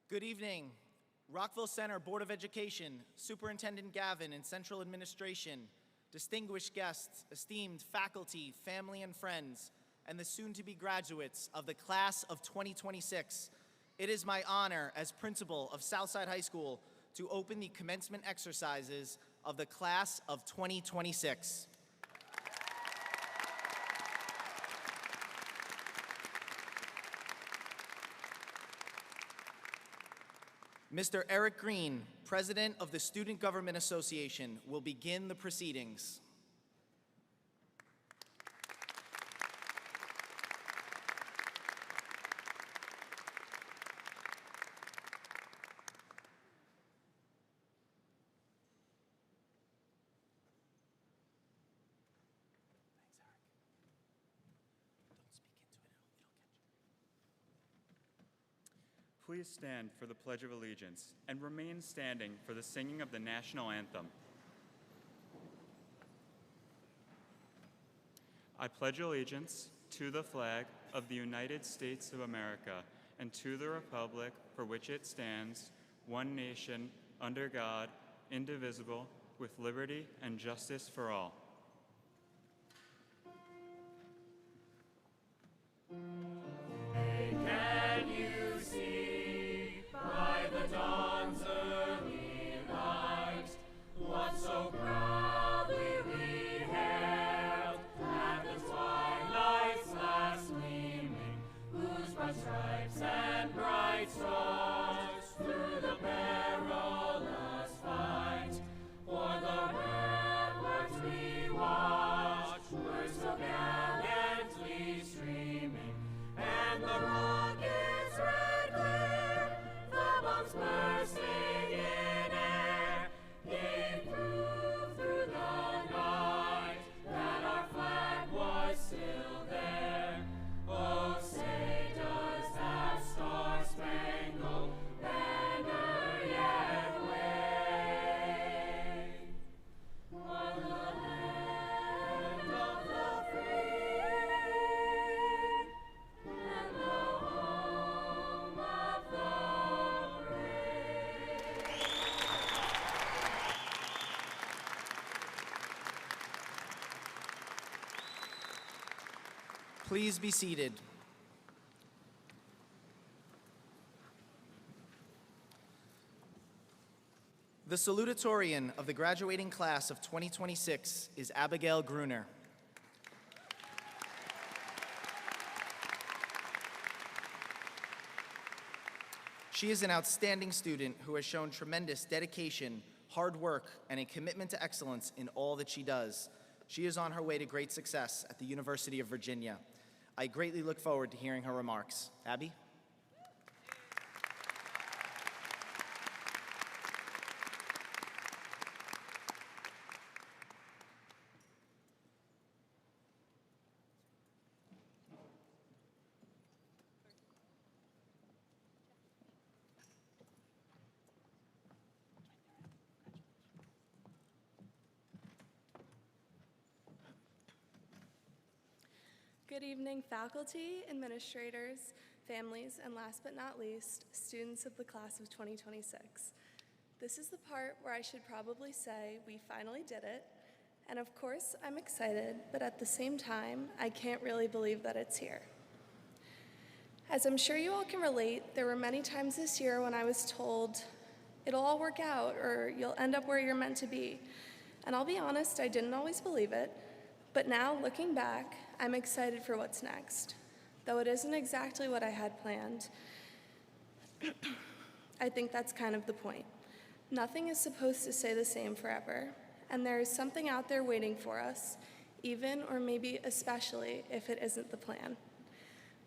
Good evening, Rockville Center Board of Education, Superintendent Gavin and Central Administration, distinguished guests, esteemed faculty, family and friends, and the soon-to-be graduates of the class of 2026. It is my honor as principal of Southside High School to open the commencement exercises of the class of 2026. Mr. Eric Green, President of the Student Government Association, will begin the proceedings. Thanks, Eric. Don't speak into it, it'll catch you. Please stand for the Pledge of Allegiance and remain standing for the singing of the national anthem. I pledge allegiance to the flag of the United States of America and to the republic for which it stands, one nation, under God, indivisible, with liberty and justice for all. Can you see by the dawn's early light what so proudly we hailed at the twilight's last gleaming, whose broad stripes and bright stars through the perilous fight o'er the ramparts we watched were so gallantly streaming, and the rocket's red glare, the bombs bursting in air, gave proof through the night that our flag was still there. Oh, say does that star-spangled banner yet wave o'er the land of the free and the home of the brave. Please be seated. The Salutatorian of the graduating class of 2026 is Abigail Gruner. She is an outstanding student who has shown tremendous dedication, hard work, and a commitment to excellence in all that she does. She is on her way to great success at the University of Virginia. I greatly look forward to hearing her remarks. Abby? Good evening, faculty, administrators, families, and last but not least, students of the class of 2026. This is the part where I should probably say we finally did it, and of course I'm excited, but at the same time, I can't really believe that it's here. As I'm sure you all can relate, there were many times this year when I was told, it'll all work out, or you'll end up where you're meant to be. And I'll be honest, I didn't always believe it. But now, looking back, I'm excited for what's next. Though it isn't exactly what I had planned, I think that's kind of the point. Nothing is supposed to stay the same forever, and there is something out there waiting for us, even or maybe especially if it isn't the plan.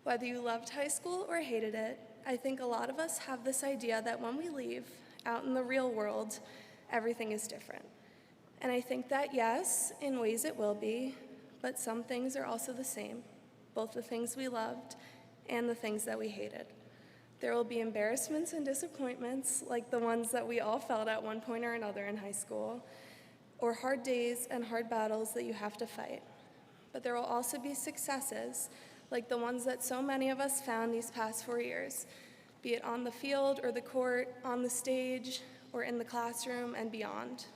Whether you loved high school or hated it, I think a lot of us have this idea that when we leave, out in the real world, everything is different. And I think that, yes, in ways it will be, but some things are also the same, both the things we loved and the things that we hated. There will be embarrassments and disappointments, like the ones that we all felt at one point or another in high school, or hard days and hard battles that you have to fight. But there will also be successes, like the ones that so many of us found these past 4 years, be it on the field or the court, on the stage, or in the classroom and beyond.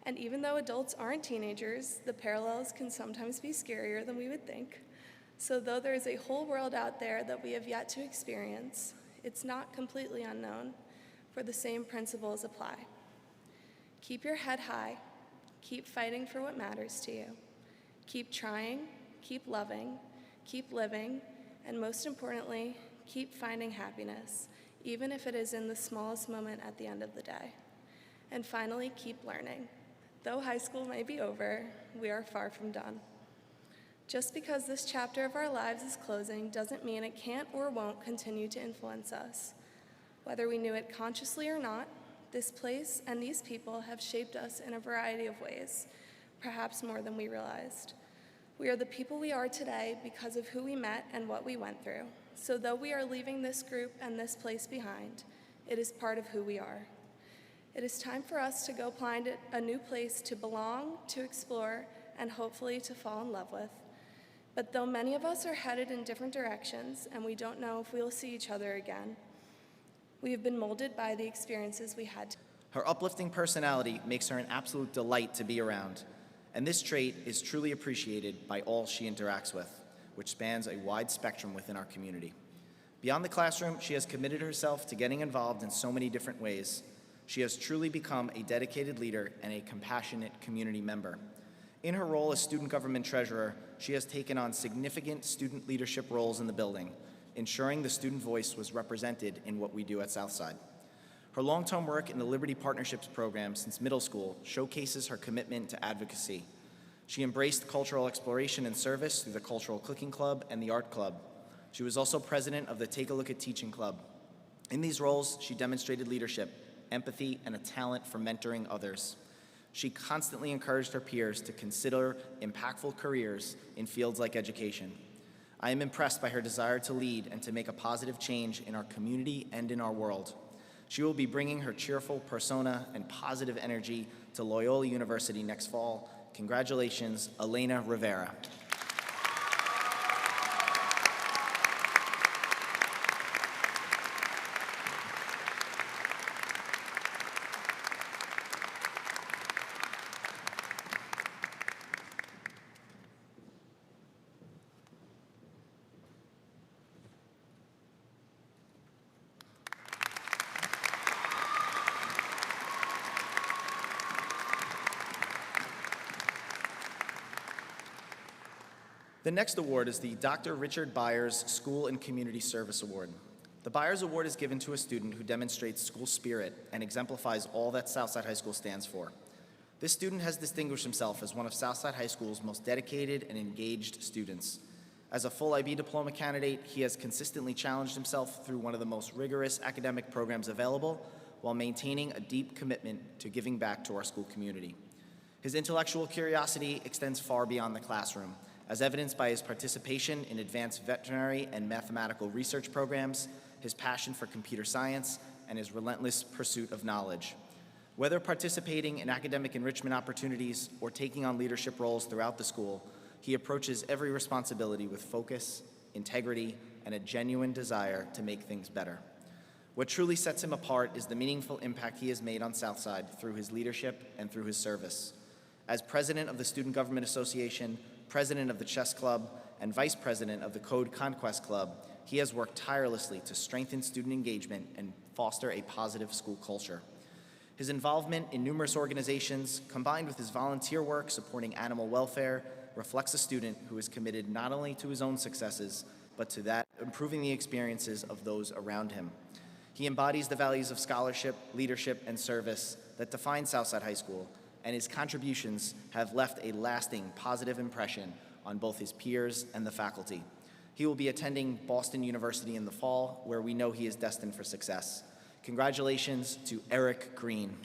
And even though adults aren't teenagers, the parallels can sometimes be scarier than we would think. So though there is a whole world out there that we have yet to experience, it's not completely unknown, for the same principles apply. Keep your head high, keep fighting for what matters to you. Keep trying, keep loving, keep living, and most importantly, keep finding happiness, even if it is in the smallest moment at the end of the day. And finally, keep learning. Though high school may be over, we are far from done. Just because this chapter of our lives is closing doesn't mean it can't or won't continue to influence us. Whether we knew it consciously or not, this place and these people have shaped us in a variety of ways, perhaps more than we realized. We are the people we are today because of who we met and what we went through. So though we are leaving this group and this place behind, it is part of who we are. It is time for us to go find a new place to belong, to explore, and hopefully to fall in love with. But though many of us are headed in different directions and we don't know if we'll see each other again, we have been molded by the experiences we had. Her uplifting personality makes her an absolute delight to be around, and this trait is truly appreciated by all she interacts with, which spans a wide spectrum within our community. Beyond the classroom, she has committed herself to getting involved in so many different ways. She has truly become a dedicated leader and a compassionate community member. In her role as student government treasurer, she has taken on significant student leadership roles in the building, ensuring the student voice was represented in what we do at Southside. Her long-term work in the Liberty Partnerships program since middle school showcases her commitment to advocacy. She embraced cultural exploration and service through the Cultural Cooking Club and the Art Club. She was also president of the Take a Look at Teaching Club. In these roles, she demonstrated leadership, empathy, and a talent for mentoring others. She constantly encouraged her peers to consider impactful careers in fields like education. I am impressed by her desire to lead and to make a positive change in our community and in our world. She will be bringing her cheerful persona and positive energy to Loyola University next fall. Congratulations, Elena Rivera. The next award is the Dr. Richard Byers School and Community Service Award. The Byers Award is given to a student who demonstrates school spirit and exemplifies all that Southside High School stands for. This student has distinguished himself as one of Southside High School's most dedicated and engaged students. As a full IB diploma candidate, he has consistently challenged himself through one of the most rigorous academic programs available while maintaining a deep commitment to giving back to our school community. His intellectual curiosity extends far beyond the classroom, as evidenced by his participation in advanced veterinary and mathematical research programs, his passion for computer science, and his relentless pursuit of knowledge. Whether participating in academic enrichment opportunities or taking on leadership roles throughout the school, he approaches every responsibility with focus, integrity, and a genuine desire to make things better. What truly sets him apart is the meaningful impact he has made on Southside through his leadership and through his service. As president of the Student Government Association, president of the Chess Club, and vice president of the Code Conquest Club, he has worked tirelessly to strengthen student engagement and foster a positive school culture. His involvement in numerous organizations, combined with his volunteer work supporting animal welfare, reflects a student who is committed not only to his own successes, but to that improving the experiences of those around him. He embodies the values of scholarship, leadership, and service that define Southside High School, and his contributions have left a lasting positive impression on both his peers and the faculty. He will be attending Boston University in the fall, where we know he is destined for success. Congratulations to Eric Green.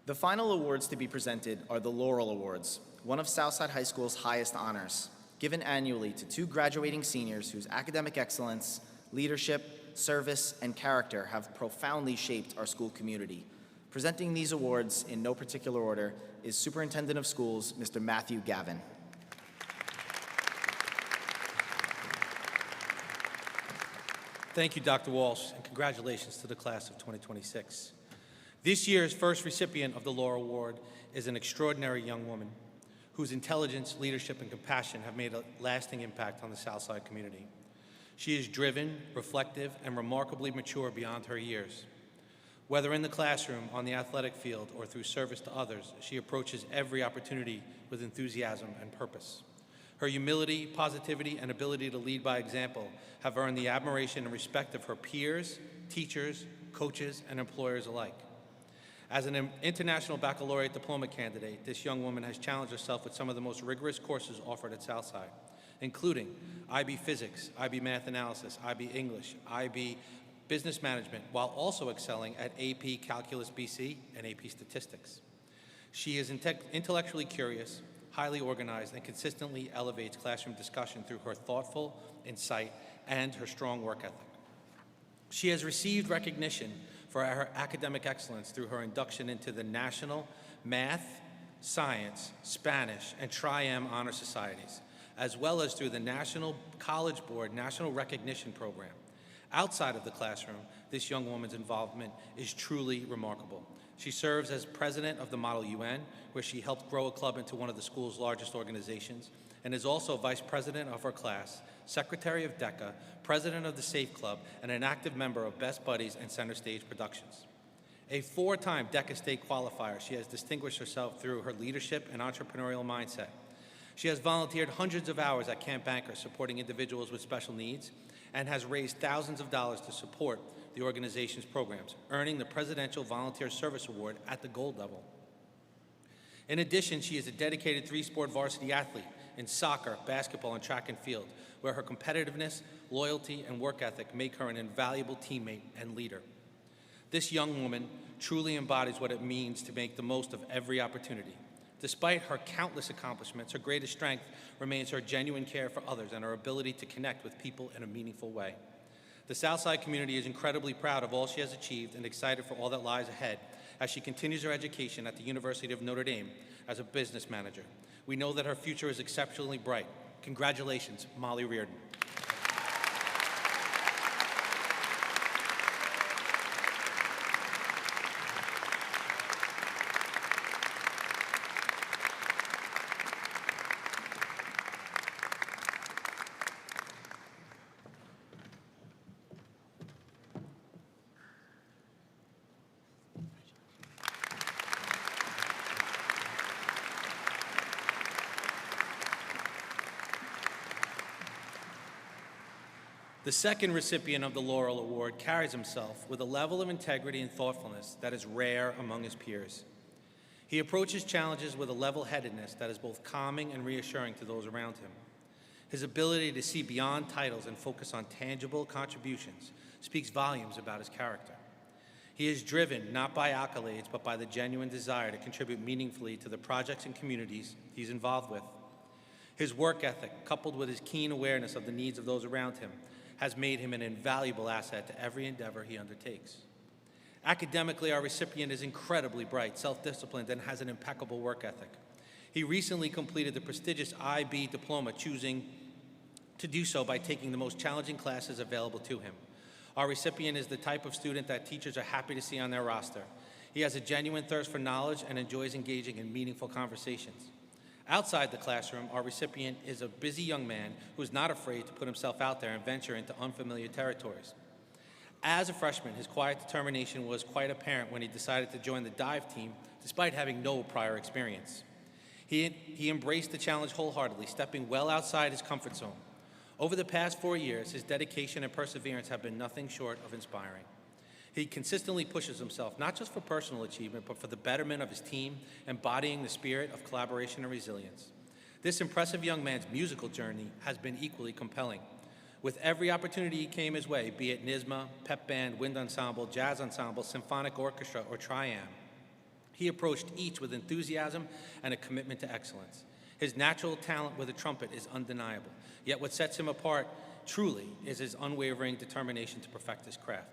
The final awards to be presented are the Laurel Awards, one of Southside High School's highest honors, given annually to 2 graduating seniors whose academic excellence, leadership, service, and character have profoundly shaped our school community. Presenting these awards in no particular order is Superintendent of Schools, Mr. Matthew Gavin. Thank you, Dr. Walsh, and congratulations to the class of 2026. This year's first recipient of the Laurel Award is an extraordinary young woman whose intelligence, leadership, and compassion have made a lasting impact on the Southside community. She is driven, reflective, and remarkably mature beyond her years. Whether in the classroom, on the athletic field, or through service to others, she approaches every opportunity with enthusiasm and purpose. Her humility, positivity, and ability to lead by example have earned the admiration and respect of her peers, teachers, coaches, and employers alike. As an international baccalaureate diploma candidate, this young woman has challenged herself with some of the most rigorous courses offered at Southside, including IB Physics, IB Math Analysis, IB English, IB Business Management, while also excelling at AP Calculus BC and AP Statistics. She is intellectually curious, highly organized, and consistently elevates classroom discussion through her thoughtful insight and her strong work ethic. She has received recognition for her academic excellence through her induction into the National Math, Science, Spanish, and Tri-M Honor Societies, as well as through the National College Board National Recognition Program. Outside of the classroom, this young woman's involvement is truly remarkable. She serves as president of the Model UN, where she helped grow a club into one of the school's largest organizations, and is also vice president of her class, secretary of DECA, president of the SAFE Club, and an active member of Best Buddies and Center Stage Productions. A 4-time DECA state qualifier, she has distinguished herself through her leadership and entrepreneurial mindset. She has volunteered hundreds of hours at Camp Banker supporting individuals with special needs and has raised thousands of dollars to support the organization's programs, earning the Presidential Volunteer Service Award at the gold level. In addition, she is a dedicated 3-sport varsity athlete in soccer, basketball, and track and field, where her competitiveness, loyalty, and work ethic make her an invaluable teammate and leader. This young woman truly embodies what it means to make the most of every opportunity. Despite her countless accomplishments, her greatest strength remains her genuine care for others and her ability to connect with people in a meaningful way. The Southside community is incredibly proud of all she has achieved and excited for all that lies ahead as she continues her education at the University of Notre Dame as a business manager. We know that her future is exceptionally bright. Congratulations, Molly Reardon. The second recipient of the Laurel Award carries himself with a level of integrity and thoughtfulness that is rare among his peers. He approaches challenges with a level-headedness that is both calming and reassuring to those around him. His ability to see beyond titles and focus on tangible contributions speaks volumes about his character. He is driven not by accolades, but by the genuine desire to contribute meaningfully to the projects and communities he's involved with. His work ethic, coupled with his keen awareness of the needs of those around him, has made him an invaluable asset to every endeavor he undertakes. Academically, our recipient is incredibly bright, self-disciplined, and has an impeccable work ethic. He recently completed the prestigious IB diploma, choosing to do so by taking the most challenging classes available to him. Our recipient is the type of student that teachers are happy to see on their roster. He has a genuine thirst for knowledge and enjoys engaging in meaningful conversations. Outside the classroom, our recipient is a busy young man who is not afraid to put himself out there and venture into unfamiliar territories. As a freshman, his quiet determination was quite apparent when he decided to join the dive team despite having no prior experience. He embraced the challenge wholeheartedly, stepping well outside his comfort zone. Over the past 4 years, his dedication and perseverance have been nothing short of inspiring. He consistently pushes himself, not just for personal achievement, but for the betterment of his team, embodying the spirit of collaboration and resilience. This impressive young man's musical journey has been equally compelling. With every opportunity he came his way, be it NYSMA, pep band, wind ensemble, jazz ensemble, symphonic orchestra, or Tri-Am, He approached each with enthusiasm and a commitment to excellence. His natural talent with a trumpet is undeniable, yet what sets him apart truly is his unwavering determination to perfect his craft.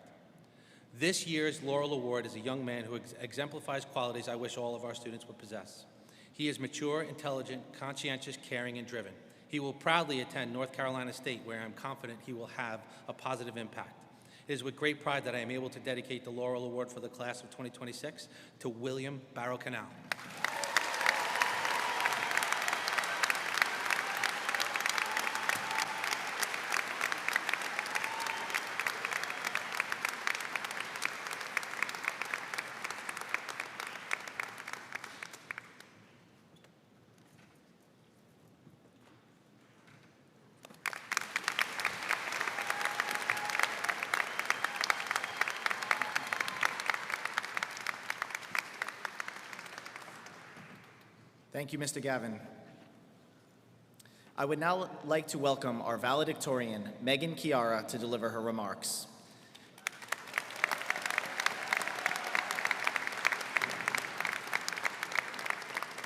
This year's Laurel Award is a young man who exemplifies qualities I wish all of our students would possess. He is mature, intelligent, conscientious, caring, and driven. He will proudly attend North Carolina State, where I'm confident he will have a positive impact. It is with great pride that I am able to dedicate the Laurel Award for the class of 2026 to William Barrow Canal. Thank you, Mr. Gavin. I would now like to welcome our valedictorian, Megan Chiara, to deliver her remarks.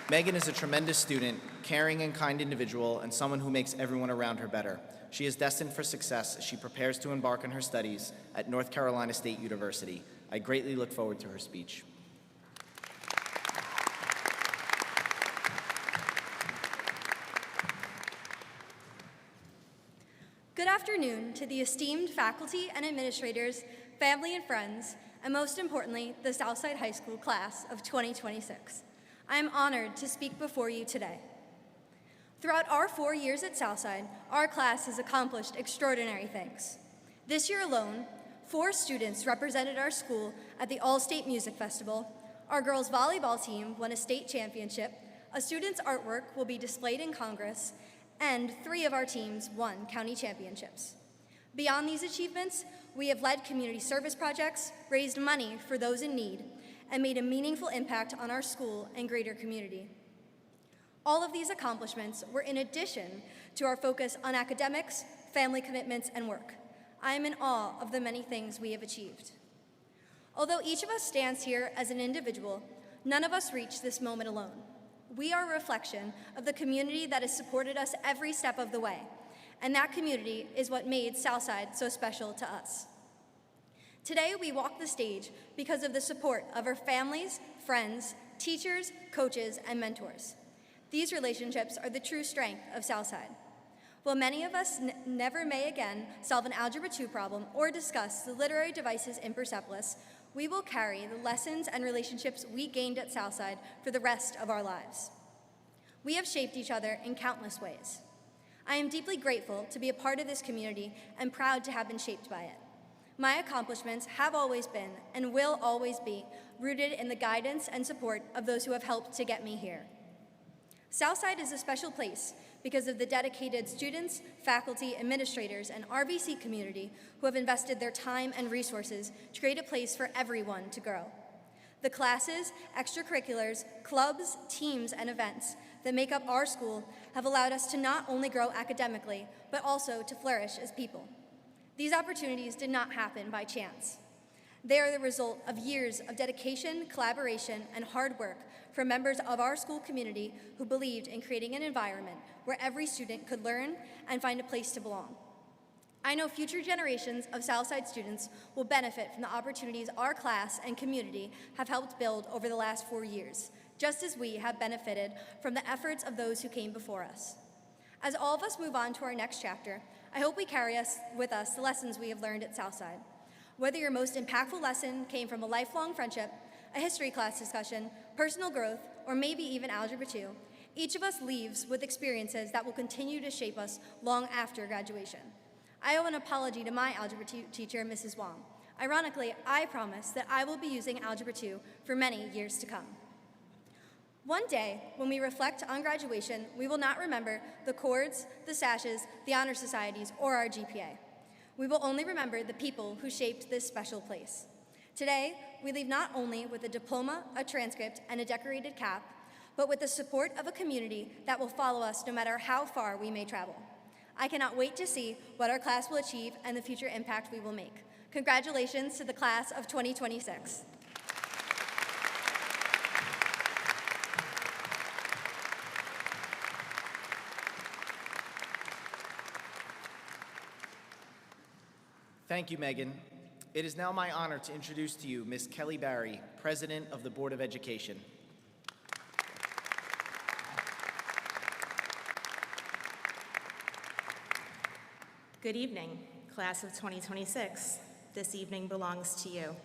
Megan is a tremendous student, caring and kind individual, and someone who makes everyone around her better. She is destined for success as she prepares to embark on her studies at North Carolina State University. I greatly look forward to her speech. Good afternoon to the esteemed faculty and administrators, family and friends, and most importantly, the Southside High School class of 2026. I am honored to speak before you today. Throughout our 4 years at Southside, our class has accomplished extraordinary things. This year alone, 4 students represented our school at the All-State Music Festival, our girls' volleyball team won a state championship, a student's artwork will be displayed in Congress, and 3 of our teams won county championships. Beyond these achievements, we have led community service projects, raised money for those in need, and made a meaningful impact on our school and greater community. All of these accomplishments were in addition to our focus on academics, family commitments, and work. I am in awe of the many things we have achieved. Although each of us stands here as an individual, none of us reached this moment alone. We are a reflection of the community that has supported us every step of the way, and that community is what made Southside so special to us. Today, we walk the stage because of the support of our families, friends, teachers, coaches, and mentors. These relationships are the true strength of Southside. While many of us never may again solve an Algebra 2 problem or discuss the literary devices in Persepolis, we will carry the lessons and relationships we gained at Southside for the rest of our lives. We have shaped each other in countless ways. I am deeply grateful to be a part of this community and proud to have been shaped by it. My accomplishments have always been and will always be rooted in the guidance and support of those who have helped to get me here. Southside is a special place because of the dedicated students, faculty, administrators, and RVC community who have invested their time and resources to create a place for everyone to grow. The classes, extracurriculars, clubs, teams, and events that make up our school have allowed us to not only grow academically, but also to flourish as people. These opportunities did not happen by chance. They are the result of years of dedication, collaboration, and hard work from members of our school community who believed in creating an environment where every student could learn and find a place to belong. I know future generations of Southside students will benefit from the opportunities our class and community have helped build over the last 4 years, just as we have benefited from the efforts of those who came before us. As all of us move on to our next chapter, I hope we carry with us the lessons we have learned at Southside. Whether your most impactful lesson came from a lifelong friendship, a history class discussion, personal growth, or maybe even Algebra 2, each of us leaves with experiences that will continue to shape us long after graduation. I owe an apology to my Algebra 2 teacher, Mrs. Wong. Ironically, I promise that I will be using Algebra 2 for many years to come. One day, when we reflect on graduation, we will not remember the chords, the sashes, the honor societies, or our GPA. We will only remember the people who shaped this special place. Today, we leave not only with a diploma, a transcript, and a decorated cap, but with the support of a community that will follow us no matter how far we may travel. I cannot wait to see what our class will achieve and the future impact we will make. Congratulations to the class of 2026. Thank you, Megan. It is now my honor to introduce to you Ms. Kelly Barry, President of the Board of Education. Good evening, class of 2026. This evening belongs to you.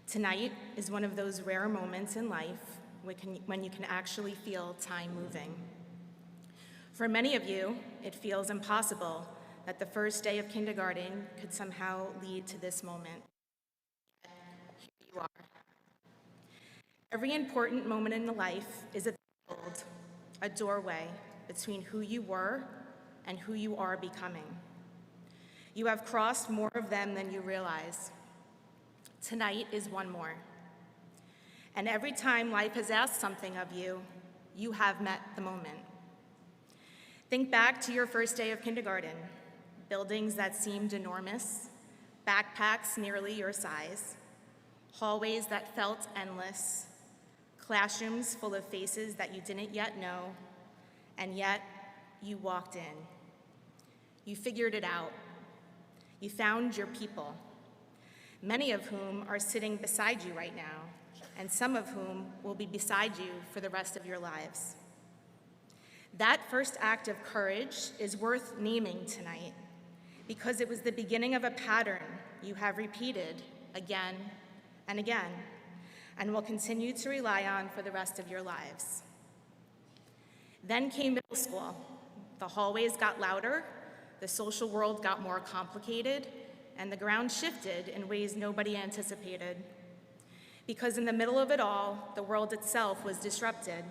Tonight is one of those rare moments in life when you can actually feel time moving. For many of you, it feels impossible that the first day of kindergarten could somehow lead to this moment. Here you are. Every important moment in the life is a threshold, a doorway between who you were and who you are becoming. You have crossed more of them than you realize. Tonight is one more. And every time life has asked something of you, you have met the moment. Think back to your first day of kindergarten, buildings that seemed enormous, backpacks nearly your size, hallways that felt endless, classrooms full of faces that you didn't yet know, and yet you walked in. You figured it out. You found your people, many of whom are sitting beside you right now, and some of whom will be beside you for the rest of your lives. That first act of courage is worth naming tonight because it was the beginning of a pattern you have repeated again and again and will continue to rely on for the rest of your lives. Then came middle school. The hallways got louder, the social world got more complicated, and the ground shifted in ways nobody anticipated. Because in the middle of it all, the world itself was disrupted.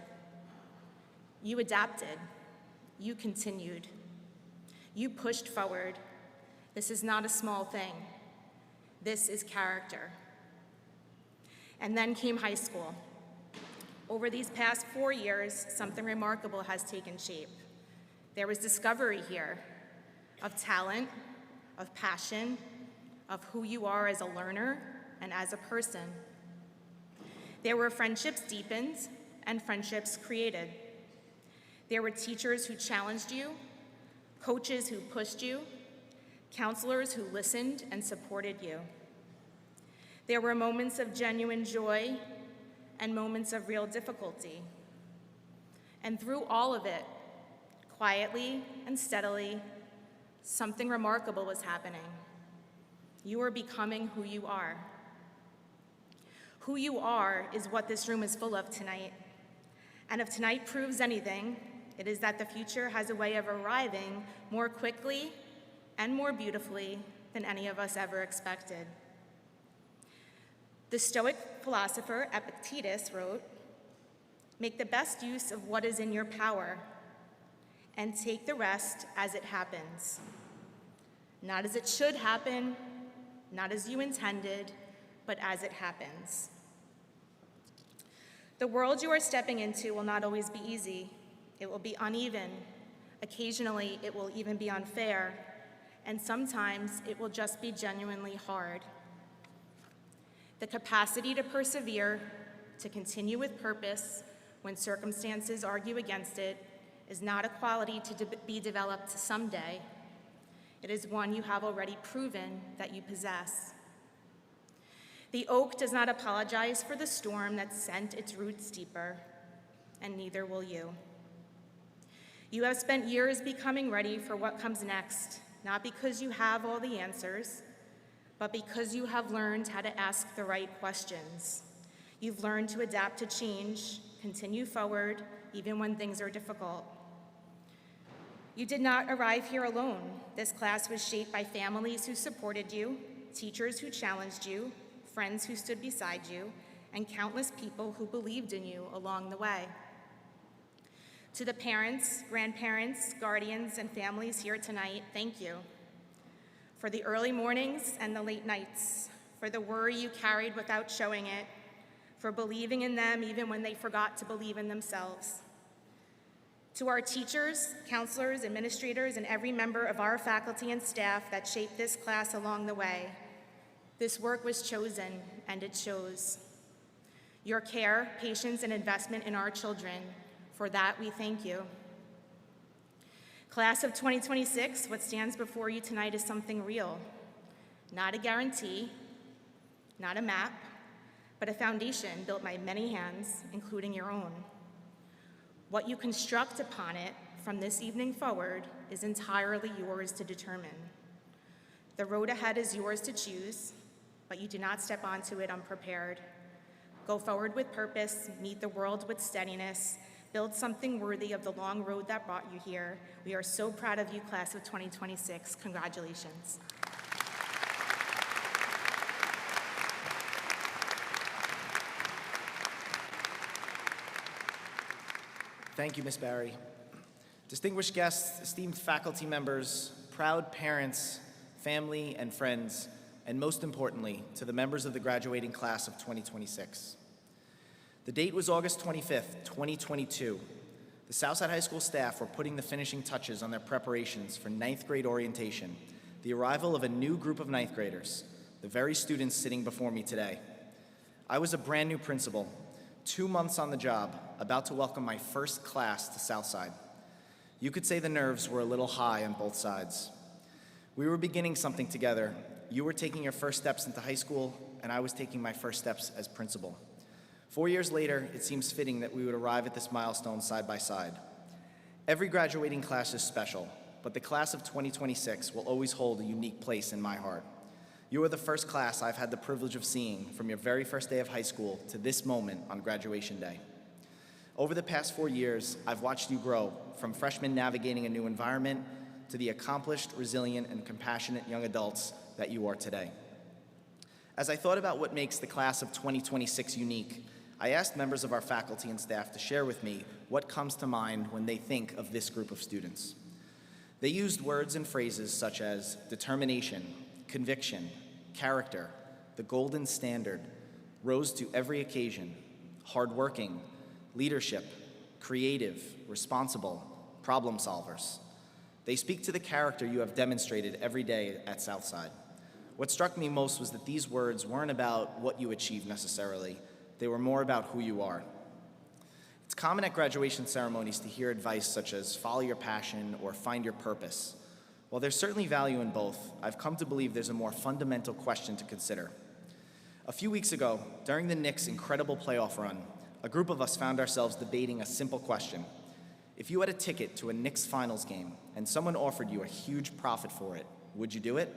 You adapted. You continued. You pushed forward. This is not a small thing. This is character. And then came high school. Over these past 4 years, something remarkable has taken shape. There was discovery here of talent, of passion, of who you are as a learner and as a person. There were friendships deepened and friendships created. There were teachers who challenged you, coaches who pushed you, counselors who listened and supported you. There were moments of genuine joy and moments of real difficulty. And through all of it, quietly and steadily, something remarkable was happening. You are becoming who you are. Who you are is what this room is full of tonight. And if tonight proves anything, it is that the future has a way of arriving more quickly and more beautifully than any of us ever expected. The Stoic philosopher Epictetus wrote, "Make the best use of what is in your power, and take the rest as it happens. Not as it should happen, not as you intended, but as it happens." The world you are stepping into will not always be easy. It will be uneven. Occasionally, it will even be unfair. And sometimes, it will just be genuinely hard. The capacity to persevere, to continue with purpose when circumstances argue against it, is not a quality to be developed someday. It is one you have already proven that you possess. The oak does not apologize for the storm that sent its roots deeper, and neither will you. You have spent years becoming ready for what comes next, not because you have all the answers, but because you have learned how to ask the right questions. You've learned to adapt to change, continue forward, even when things are difficult. You did not arrive here alone. This class was shaped by families who supported you, teachers who challenged you, friends who stood beside you, and countless people who believed in you along the way. To the parents, grandparents, guardians, and families here tonight, thank you. For the early mornings and the late nights, for the worry you carried without showing it, for believing in them even when they forgot to believe in themselves. To our teachers, counselors, administrators, and every member of our faculty and staff that shaped this class along the way, this work was chosen, and it shows. Your care, patience, and investment in our children, for that we thank you. Class of 2026, what stands before you tonight is something real. Not a guarantee, not a map, but a foundation built by many hands, including your own. What you construct upon it from this evening forward is entirely yours to determine. The road ahead is yours to choose, but you do not step onto it unprepared. Go forward with purpose, meet the world with steadiness, build something worthy of the long road that brought you here. We are so proud of you, class of 2026. Congratulations. Thank you, Ms. Barry. Distinguished guests, esteemed faculty members, proud parents, family, and friends, and most importantly, to the members of the graduating class of 2026. The date was August 25th, 2022. The Southside High School staff were putting the finishing touches on their preparations for ninth grade orientation, the arrival of a new group of ninth graders, the very students sitting before me today. I was a brand new principal, 2 months on the job, about to welcome my first class to Southside. You could say the nerves were a little high on both sides. We were beginning something together. You were taking your first steps into high school, and I was taking my first steps as principal. 4 years later, it seems fitting that we would arrive at this milestone side by side. Every graduating class is special, but the class of 2026 will always hold a unique place in my heart. You are the first class I've had the privilege of seeing from your very first day of high school to this moment on graduation day. Over the past 4 years, I've watched you grow from freshmen navigating a new environment to the accomplished, resilient, and compassionate young adults that you are today. As I thought about what makes the class of 2026 unique, I asked members of our faculty and staff to share with me what comes to mind when they think of this group of students. They used words and phrases such as determination, conviction, character, the golden standard, rose to every occasion, hardworking, leadership, creative, responsible, problem solvers. They speak to the character you have demonstrated every day at Southside. What struck me most was that these words weren't about what you achieved necessarily, they were more about who you are. It's common at graduation ceremonies to hear advice such as follow your passion or find your purpose. While there's certainly value in both, I've come to believe there's a more fundamental question to consider. A few weeks ago, during the Knicks' incredible playoff run, a group of us found ourselves debating a simple question. If you had a ticket to a Knicks finals game and someone offered you a huge profit for it, would you do it?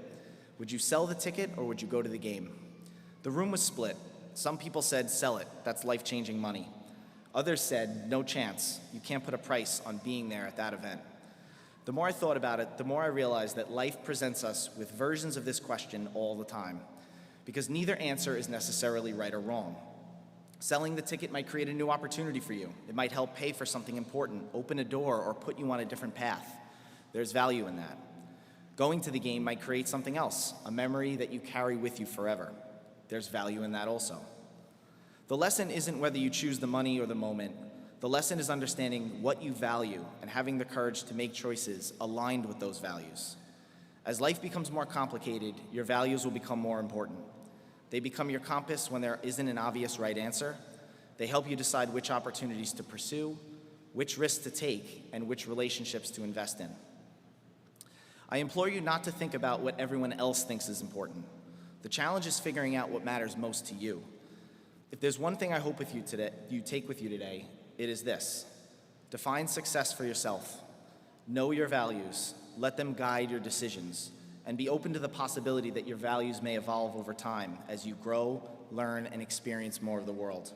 Would you sell the ticket or would you go to the game? The room was split. Some people said, sell it, that's life-changing money. Others said, no chance, you can't put a price on being there at that event. The more I thought about it, the more I realized that life presents us with versions of this question all the time, because neither answer is necessarily right or wrong. Selling the ticket might create a new opportunity for you. It might help pay for something important, open a door, or put you on a different path. There's value in that. Going to the game might create something else, a memory that you carry with you forever. There's value in that also. The lesson isn't whether you choose the money or the moment. The lesson is understanding what you value and having the courage to make choices aligned with those values. As life becomes more complicated, your values will become more important. They become your compass when there isn't an obvious right answer. They help you decide which opportunities to pursue, which risks to take, and which relationships to invest in. I implore you not to think about what everyone else thinks is important. The challenge is figuring out what matters most to you. If there's one thing I hope you take with you today, it is this. Define success for yourself. Know your values. Let them guide your decisions. And be open to the possibility that your values may evolve over time as you grow, learn, and experience more of the world.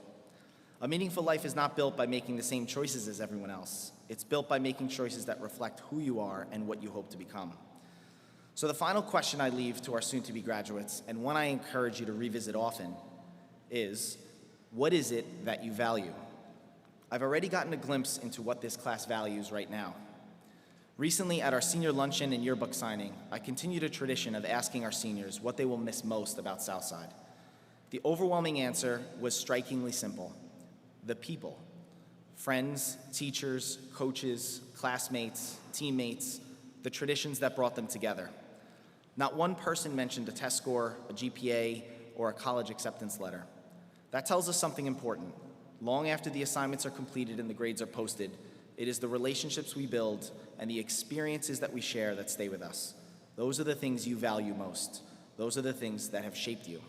A meaningful life is not built by making the same choices as everyone else. It's built by making choices that reflect who you are and what you hope to become. So the final question I leave to our soon-to-be graduates, and one I encourage you to revisit often, is, what is it that you value? I've already gotten a glimpse into what this class values right now. Recently, at our senior luncheon and yearbook signing, I continued a tradition of asking our seniors what they will miss most about Southside. The overwhelming answer was strikingly simple: the people. Friends, teachers, coaches, classmates, teammates, the traditions that brought them together. Not one person mentioned a test score, a GPA, or a college acceptance letter. That tells us something important. Long after the assignments are completed and the grades are posted, it is the relationships we build and the experiences that we share that stay with us. Those are the things you value most. Those are the things that have shaped you.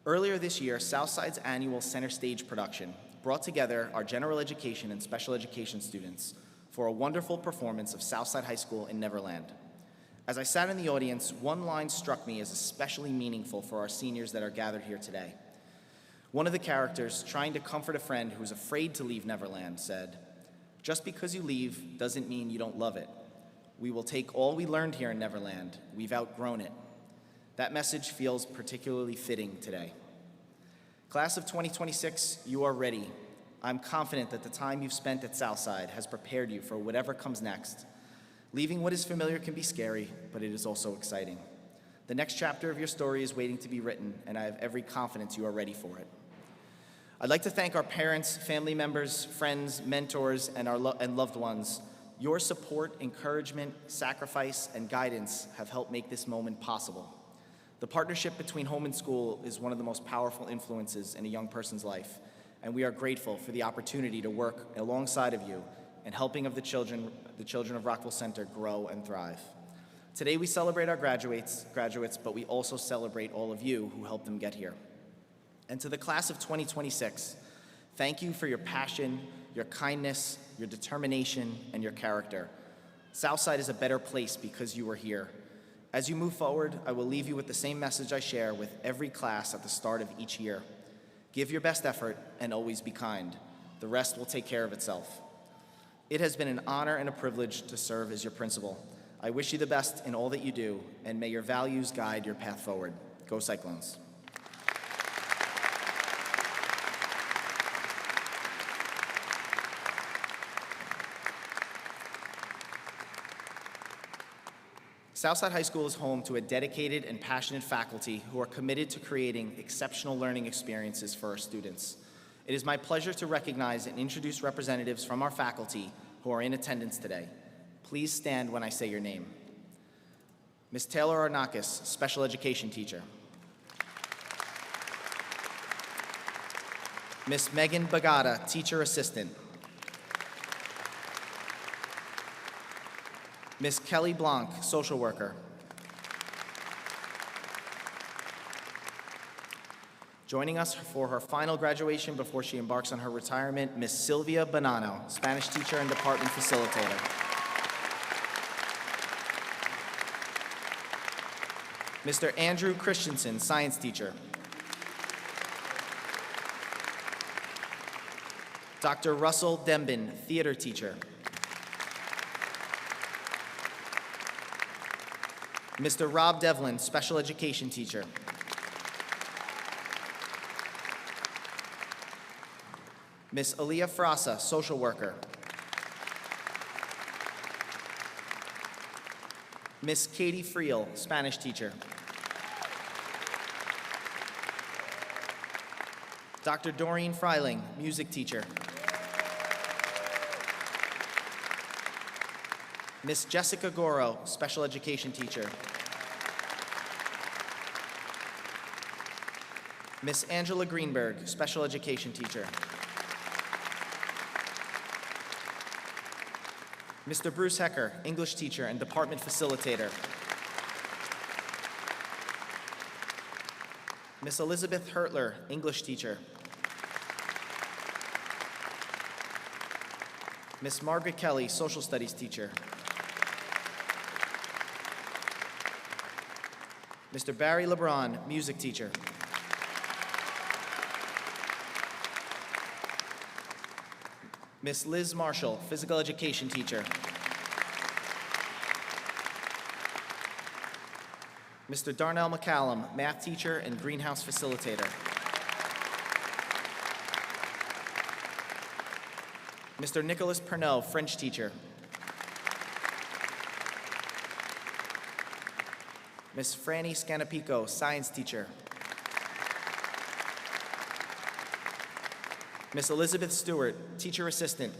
Earlier this year, Southside's annual Center Stage production brought together our general education and special education students for a wonderful performance of Southside High School in Neverland. As I sat in the audience, one line struck me as especially meaningful for our seniors that are gathered here today. One of the characters, trying to comfort a friend who was afraid to leave Neverland, said, "Just because you leave doesn't mean you don't love it. We will take all we learned here in Neverland. We've outgrown it." That message feels particularly fitting today. Class of 2026, you are ready. I'm confident that the time you've spent at Southside has prepared you for whatever comes next. Leaving what is familiar can be scary, but it is also exciting. The next chapter of your story is waiting to be written, and I have every confidence you are ready for it. I'd like to thank our parents, family members, friends, mentors, and loved ones. Your support, encouragement, sacrifice, and guidance have helped make this moment possible. The partnership between home and school is one of the most powerful influences in a young person's life, and we are grateful for the opportunity to work alongside of you and helping of the children of Rockville Center grow and thrive. Today we celebrate our graduates, but we also celebrate all of you who helped them get here. And to the class of 2026, thank you for your passion, your kindness, your determination, and your character. Southside is a better place because you are here. As you move forward, I will leave you with the same message I share with every class at the start of each year. Give your best effort and always be kind. The rest will take care of itself. It has been an honor and a privilege to serve as your principal. I wish you the best in all that you do, and may your values guide your path forward. Go Cyclones. Southside High School is home to a dedicated and passionate faculty who are committed to creating exceptional learning experiences for our students. It is my pleasure to recognize and introduce representatives from our faculty who are in attendance today. Please stand when I say your name. Ms. Taylor Arnakis, Special Education Teacher. Ms. Megan Bagata, Teacher Assistant. Ms. Kelly Blanc, Social Worker. Joining us for her final graduation before she embarks on her retirement, Ms. Sylvia Bonanno, Spanish Teacher and Department Facilitator. Mr. Andrew Christensen, Science Teacher. Dr. Russell Dembin, Theater Teacher. Mr. Rob Devlin, Special Education Teacher. Ms. Aaliyah Frasa, Social Worker. Ms. Katie Friel, Spanish Teacher. Dr. Doreen Freiling, Music Teacher. Ms. Jessica Goro, Special Education Teacher. Ms. Angela Greenberg, Special Education Teacher. Mr. Bruce Hecker, English Teacher and Department Facilitator. Ms. Elizabeth Hertler, English Teacher. Ms. Margaret Kelly, Social Studies Teacher. Mr. Barry LeBron, Music Teacher. Ms. Liz Marshall, Physical Education Teacher. Mr. Darnell McCallum, Math Teacher and Greenhouse Facilitator. Mr. Nicholas Pernod, French Teacher. Ms. Franny Scanapico, Science Teacher. Ms. Elizabeth Stewart, Teacher Assistant.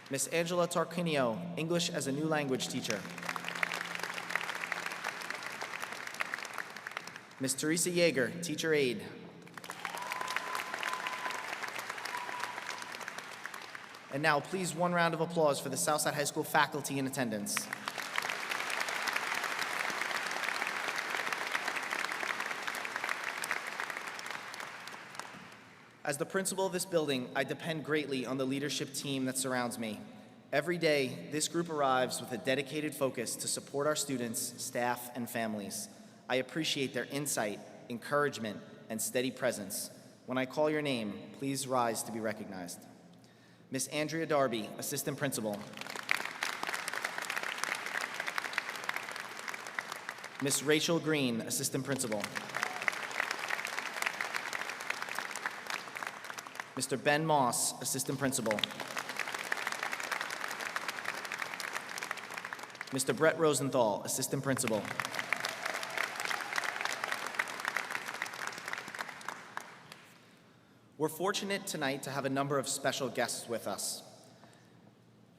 Ms. Angela Tarquinio, English as a New Language Teacher. Ms. Teresa Yeager, Teacher Aide. And now, please, one round of applause for the Southside High School faculty in attendance. As the principal of this building, I depend greatly on the leadership team that surrounds me. Every day, this group arrives with a dedicated focus to support our students, staff, and families. I appreciate their insight, encouragement, and steady presence. When I call your name, please rise to be recognized. Miss Andrea Darby, Assistant Principal. Miss Rachel Green, Assistant Principal. Mr. Ben Moss, Assistant Principal. Mr. Brett Rosenthal, Assistant Principal. We're fortunate tonight to have a number of special guests with us.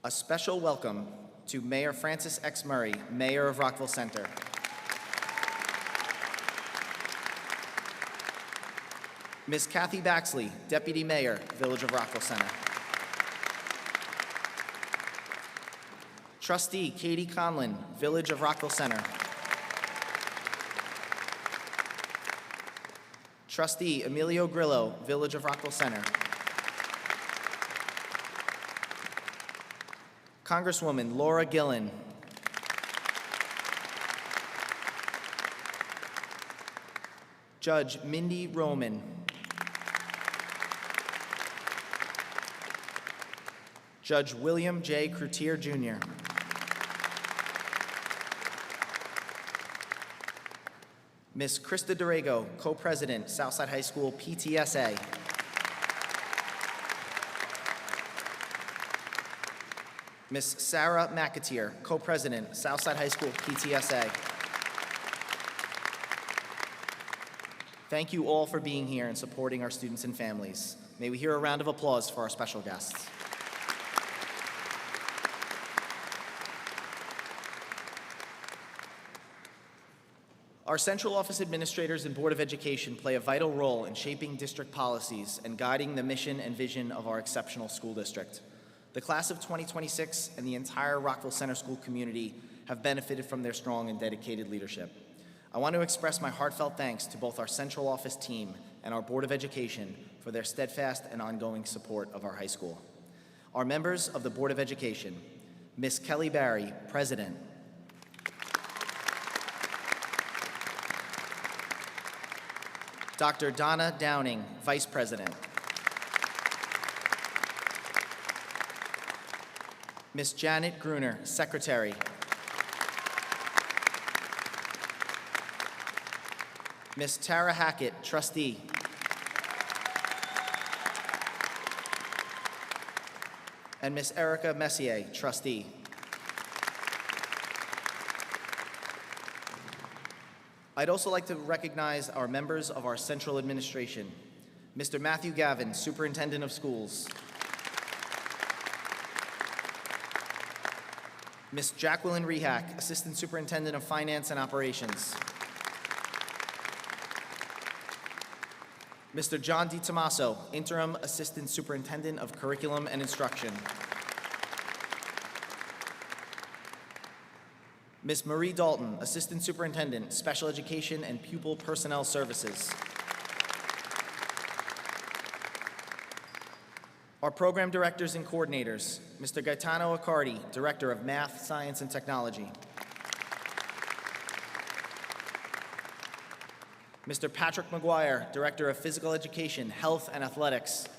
A special welcome to Mayor Francis X. Murray, Mayor of Rockville Center. Ms. Kathy Baxley, Deputy Mayor, Village of Rockville Center. Trustee Katie Conlon, Village of Rockville Center. Trustee Emilio Grillo, Village of Rockville Center. Congresswoman Laura Gillen. Judge Mindy Roman. Judge William J. Crutier, Jr. Ms. Krista Dorego, Co-President, Southside High School PTSA. Ms. Sarah McAteer, Co-President, Southside High School PTSA. Thank you all for being here and supporting our students and families. May we hear a round of applause for our special guests. Our central office administrators and Board of Education play a vital role in shaping district policies and guiding the mission and vision of our exceptional school district. The class of 2026 and the entire Rockville Center School community have benefited from their strong and dedicated leadership. I want to express my heartfelt thanks to both our central office team and our Board of Education for their steadfast and ongoing support of our high school. Our members of the Board of Education, Ms. Kelly Barry, President. Dr. Donna Downing, Vice President. Ms. Janet Gruner, Secretary. Ms. Tara Hackett, Trustee. And Ms. Erica Messier, Trustee. I'd also like to recognize our members of our central administration. Mr. Matthew Gavin, Superintendent of Schools. Ms. Jacqueline Rehack, Assistant Superintendent of Finance and Operations. Mr. John DiTomaso, Interim Assistant Superintendent of Curriculum and Instruction. Ms. Marie Dalton, Assistant Superintendent, Special Education and Pupil Personnel Services. Our program directors and coordinators, Mr. Gaetano Accardi, Director of Math, Science, and Technology. Mr. Patrick McGuire, Director of Physical Education, Health, and Athletics.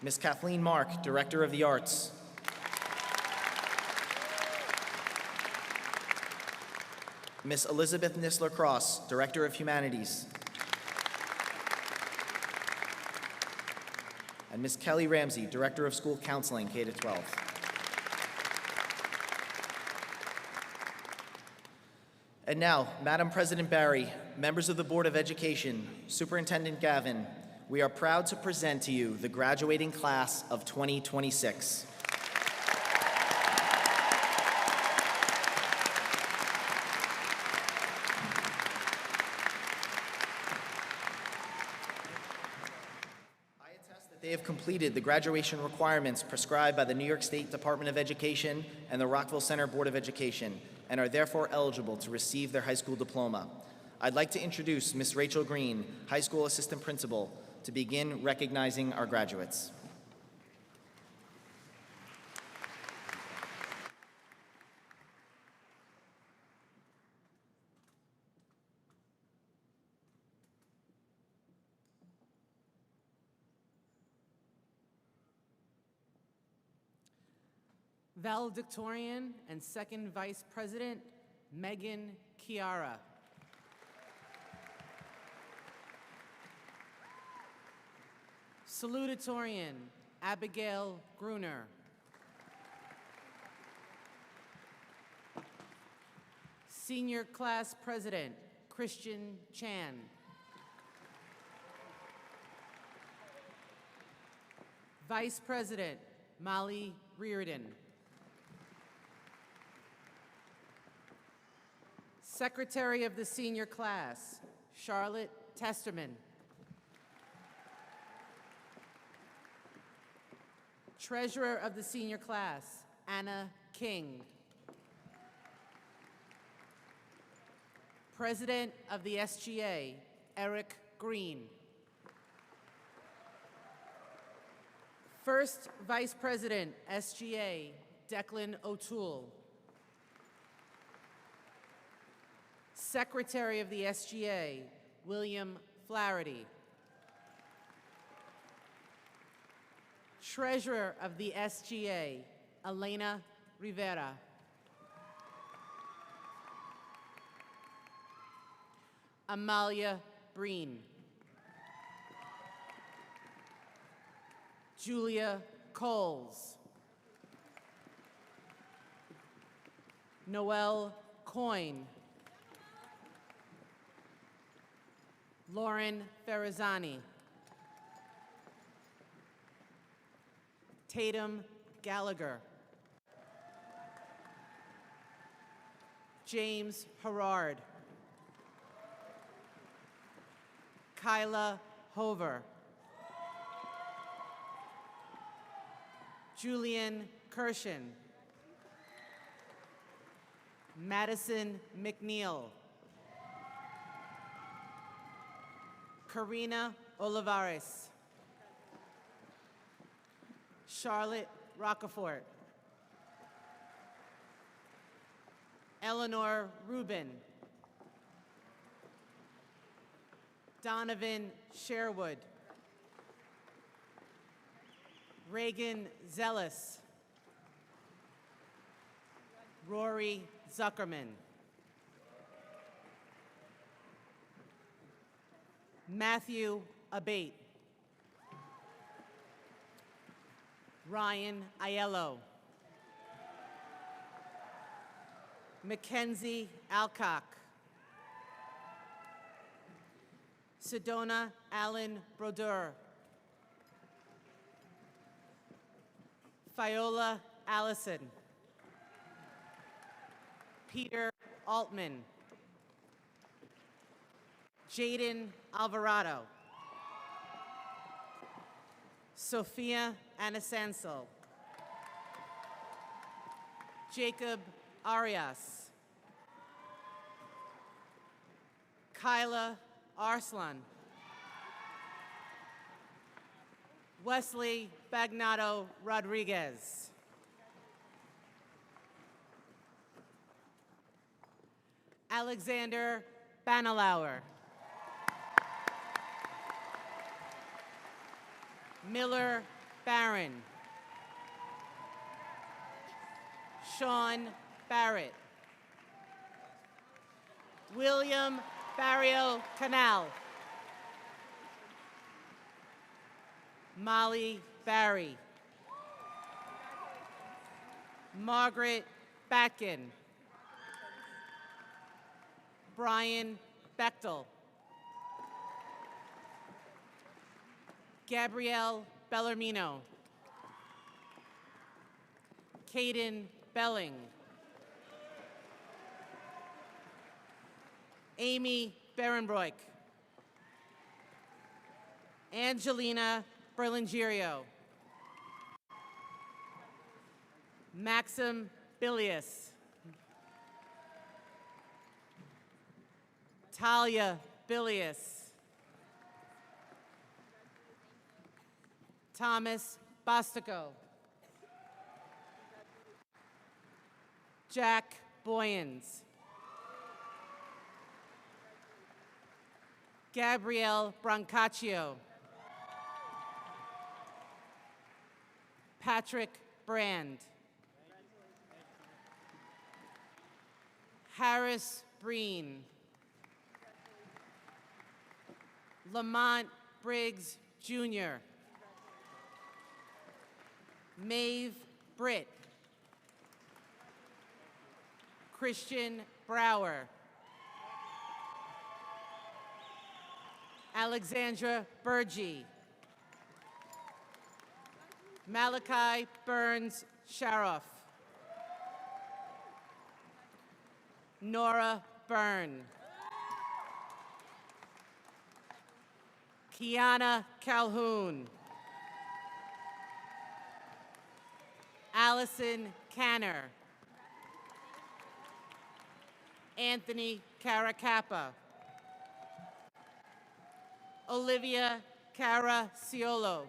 Ms. Kathleen Mark, Director of the Arts. Ms. Elizabeth Nisler-Cross, Director of Humanities. And Ms. Kelly Ramsey, Director of School Counseling, K-12. And now, Madam President Barry, members of the Board of Education, Superintendent Gavin, we are proud to present to you the graduating class of 2026. have completed the graduation requirements prescribed by the New York State Department of Education and the Rockville Center Board of Education, and are therefore eligible to receive their high school diploma. I'd like to introduce Ms. Rachel Green, High School Assistant Principal, to begin recognizing our graduates. Valedictorian and Second Vice President, Megan Chiara. Salutatorian, Abigail Gruner. Senior Class President, Christian Chan. Vice President, Molly Reardon. Secretary of the Senior Class, Charlotte Testerman. Treasurer of the Senior Class, Anna King. President of the SGA, Eric Green. First Vice President, SGA, Declan O'Toole. Secretary of the SGA, William Flaherty. Treasurer of the SGA, Elena Rivera. Amalia Breen. Julia Coles. Noelle Coyne. Lauren Ferrazzani. Tatum Gallagher. James Herard. Kyla Hover. Julian Kirshen. Madison McNeil. Karina Olivares. Charlotte Rocafort. Eleanor Rubin. Donovan Sherwood. Reagan Zealous. Rory Zuckerman. Matthew Abate. Ryan Aiello. Mackenzie Alcock. Sedona Allen Brodeur. Fiola Allison. Peter Altman. Jaden Alvarado. Sophia Anasansel. Jacob Arias. Kyla Arslan. Wesley Bagnato Rodriguez. Alexander Banalauer. Miller Barron. Sean Barrett. William Barrio Canal. Molly Barry. Margaret Batkin. Brian Bechtel. Gabrielle Bellarmino. Caden Belling. Amy Berenbroik. Angelina Berlingerio. Maxim Bilius. Talia Bilius. Thomas Bostico. Jack Boyens. Gabrielle Brancaccio. Patrick Brand. Harris Breen. Lamont Briggs Jr. Maeve Britt. Christian Brower. Alexandra Burgee. Malachi Burns Sharoff. Nora Byrne. Kiana Calhoun. Allison Canner. Anthony Caracappa. Olivia Caraciolo.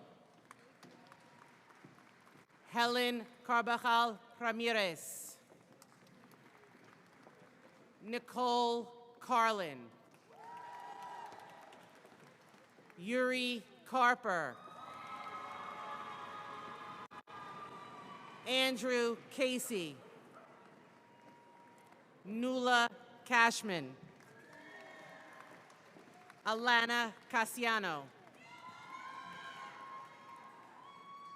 Helen Carbajal Ramirez. Nicole Carlin. Yuri Carper. Andrew Casey. Nula Cashman. Alana Cassiano.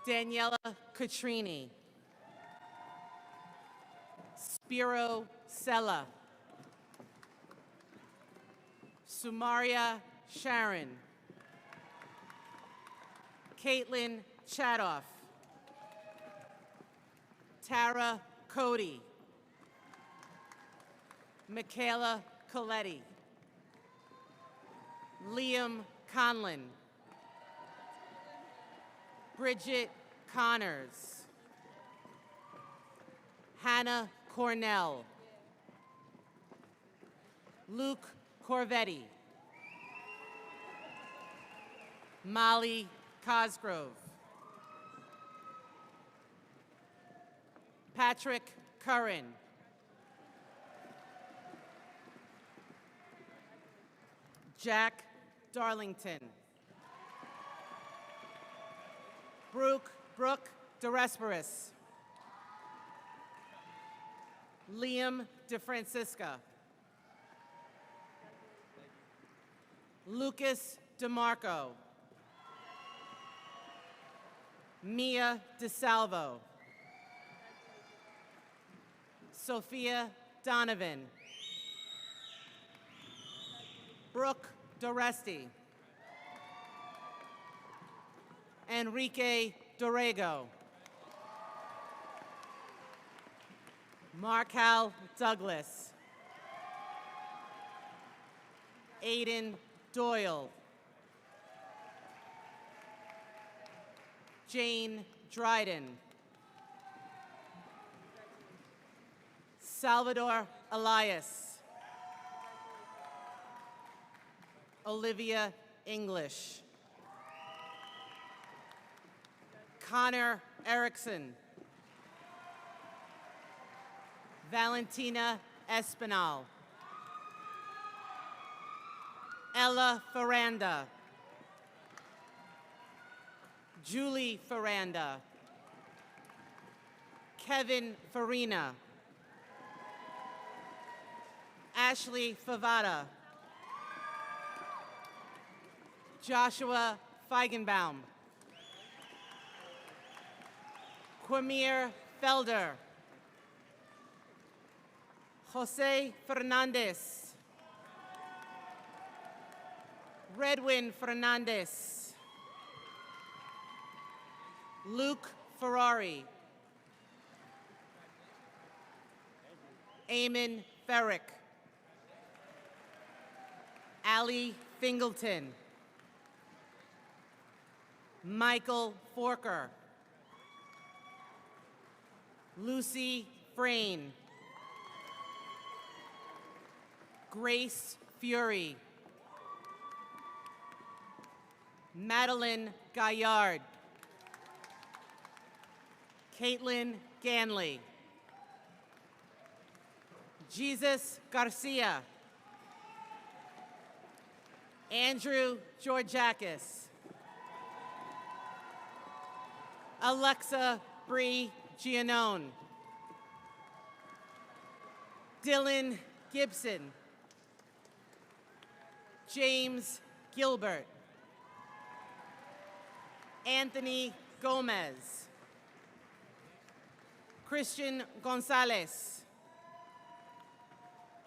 Daniela Catrini. Spiro Sella. Sumaria Sharon. Caitlin Chadoff. Tara Cody. Michaela Coletti. Liam Conlon. Bridget Connors. Hannah Cornell. Luke Corvetti. Molly Cosgrove. Patrick Curran. Jack Darlington. Brooke DeResperis. Liam DeFrancisca. Lucas DeMarco. Mia DeSalvo. Sophia Donovan. Brooke Doresti. Enrique Dorego. Marcal Douglas. Aiden Doyle. Jane Dryden. Salvador Elias. Olivia English. Connor Erickson. Valentina Espinal. Ella Ferranda. Julie Ferranda. Kevin Farina. Ashley Favada. Joshua Feigenbaum. Quamir Felder. Jose Fernandez. Redwin Fernandez. Luke Ferrari. Eamon Ferrick. Ali Fingleton. Michael Forker. Lucy Frayne. Grace Fury. Madeline Gaillard. Caitlin Ganley. Jesus Garcia. Andrew Georgiakis. Alexa Bree Giannone. Dylan Gibson. James Gilbert. Anthony Gomez. Christian Gonzalez.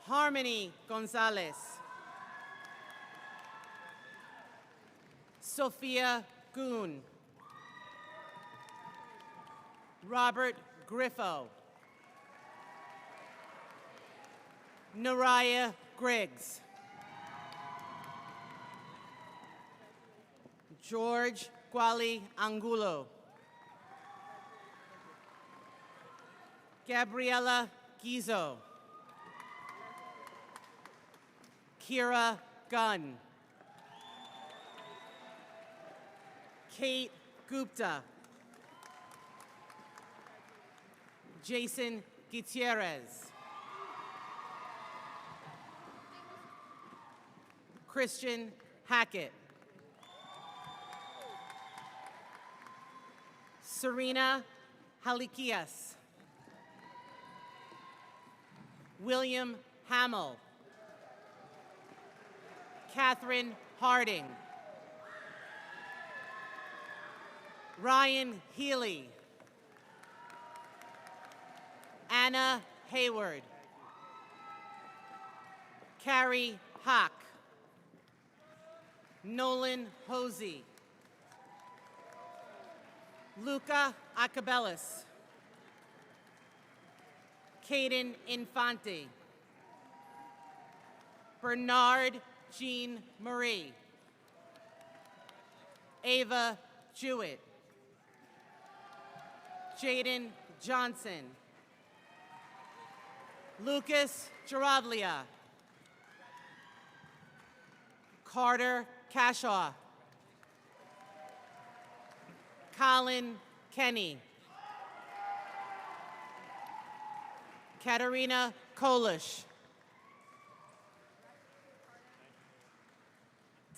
Harmony Gonzalez. Sophia Goon. Robert Griffo. Naraya Griggs. George Guali Angulo. Gabriela Gizo. Kira Gunn. Kate Gupta. Jason Gutierrez. Christian Hackett. Serena Halikias. William Hamill. Catherine Harding. Ryan Healy. Anna Hayward. Carrie Hock. Nolan Hosey. Luca Acabellis. Caden Infante. Bernard Jean Marie. Ava Jewett. Jaden Johnson. Lucas Giravlia. Carter Cashaw. Colin Kenny. Katerina Kolish.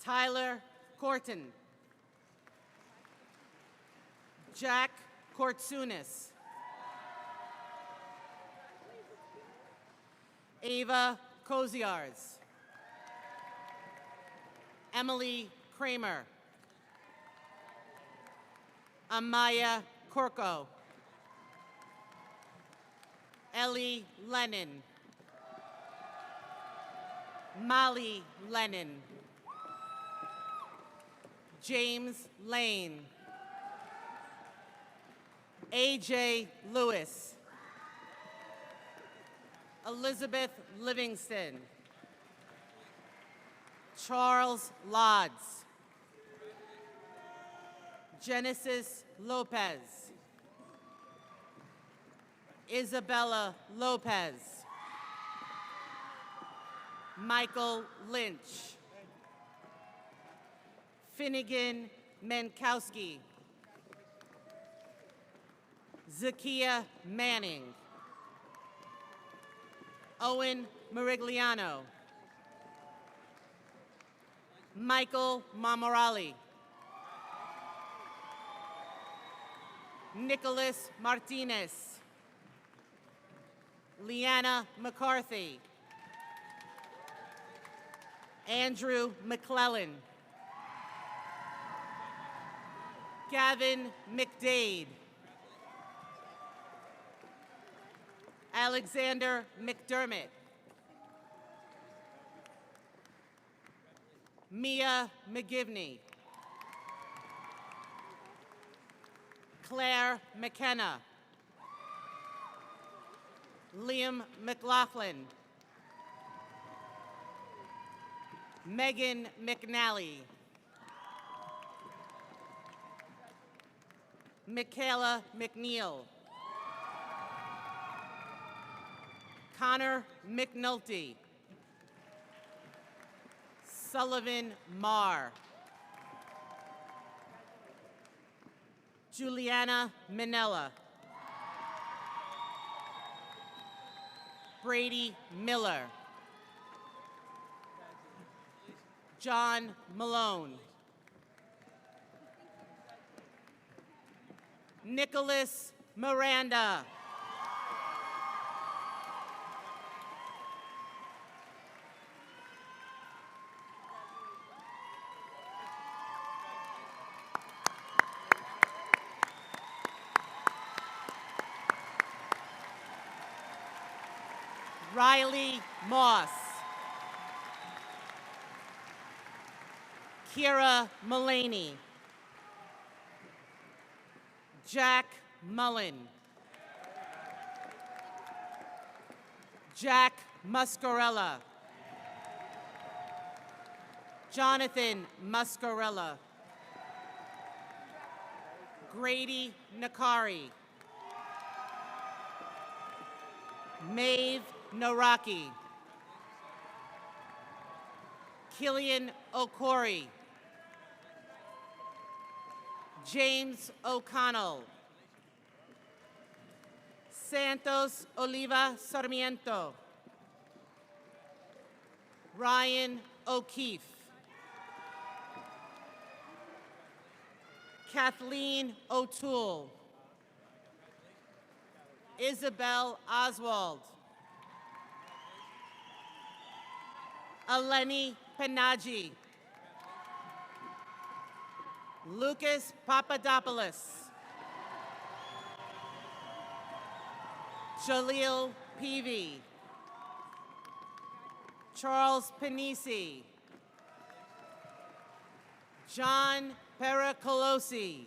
Tyler Corton. Jack Kortsunis. Ava Koziars. Emily Kramer. Amaya Korko. Ellie Lennon. Molly Lennon. James Lane. AJ Lewis. Elizabeth Livingston. Charles Lodds. Genesis Lopez. Isabella Lopez. Michael Lynch. Finnegan Menkowski. Zakia Manning. Owen Merigliano. Michael Mamorali. Nicholas Martinez. Leanna McCarthy. Andrew McClellan. Gavin McDade. Alexander McDermott. Mia McGivney. Claire McKenna. Liam McLaughlin. Megan McNally. Michaela McNeil. Connor McNulty. Sullivan Marr. Juliana Minella. Brady Miller. John Malone. Nicholas Miranda. Riley Moss. Kira Mullaney. Jack Mullen. Jack Muscarella. Jonathan Muscarella. Grady Nakari. Maeve Naraki. Killian Okori. James O'Connell. Santos Oliva Sarmiento. Ryan O'Keefe. Kathleen O'Toole. Isabel Oswald. Eleni Panaji. Lucas Papadopoulos. Jaleel Peavy. Charles Panisi. John Pericolosi.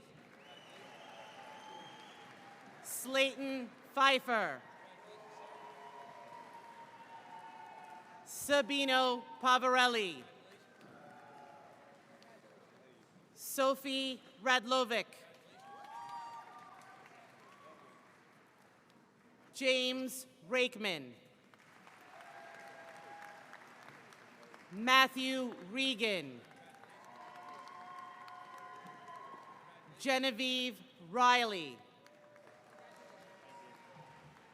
Slayton Pfeiffer. Sabino Pavarelli. Sophie Radlovic. James Rakeman. Matthew Regan. Genevieve Riley.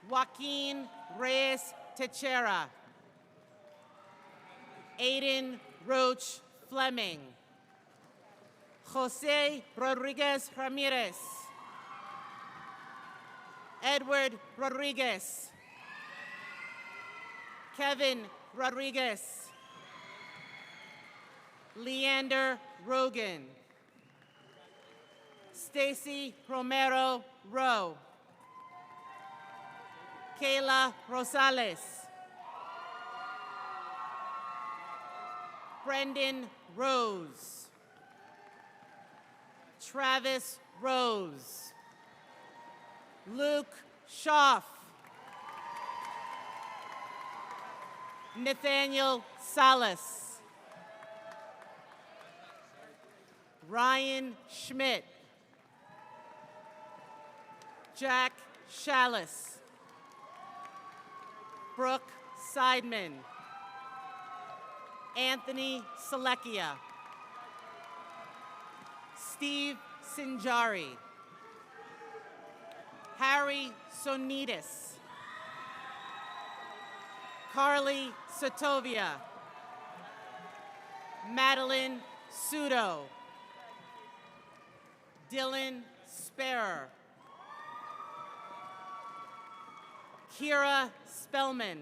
Joaquin Reyes Techera. Aiden Roach Fleming. Jose Rodriguez Ramirez. Edward Rodriguez. Kevin Rodriguez. Leander Rogan. Stacy Romero Rowe. Kayla Rosales. Brendan Rose. Travis Rose. Luke Schaff. Nathaniel Salas. Ryan Schmidt. Jack Shallis. Brooke Seidman. Anthony Selecchia. Steve Sinjari. Harry Sonitas. Carly Sotovia. Madeline Sudo. Dylan Sparer. Kira Spellman.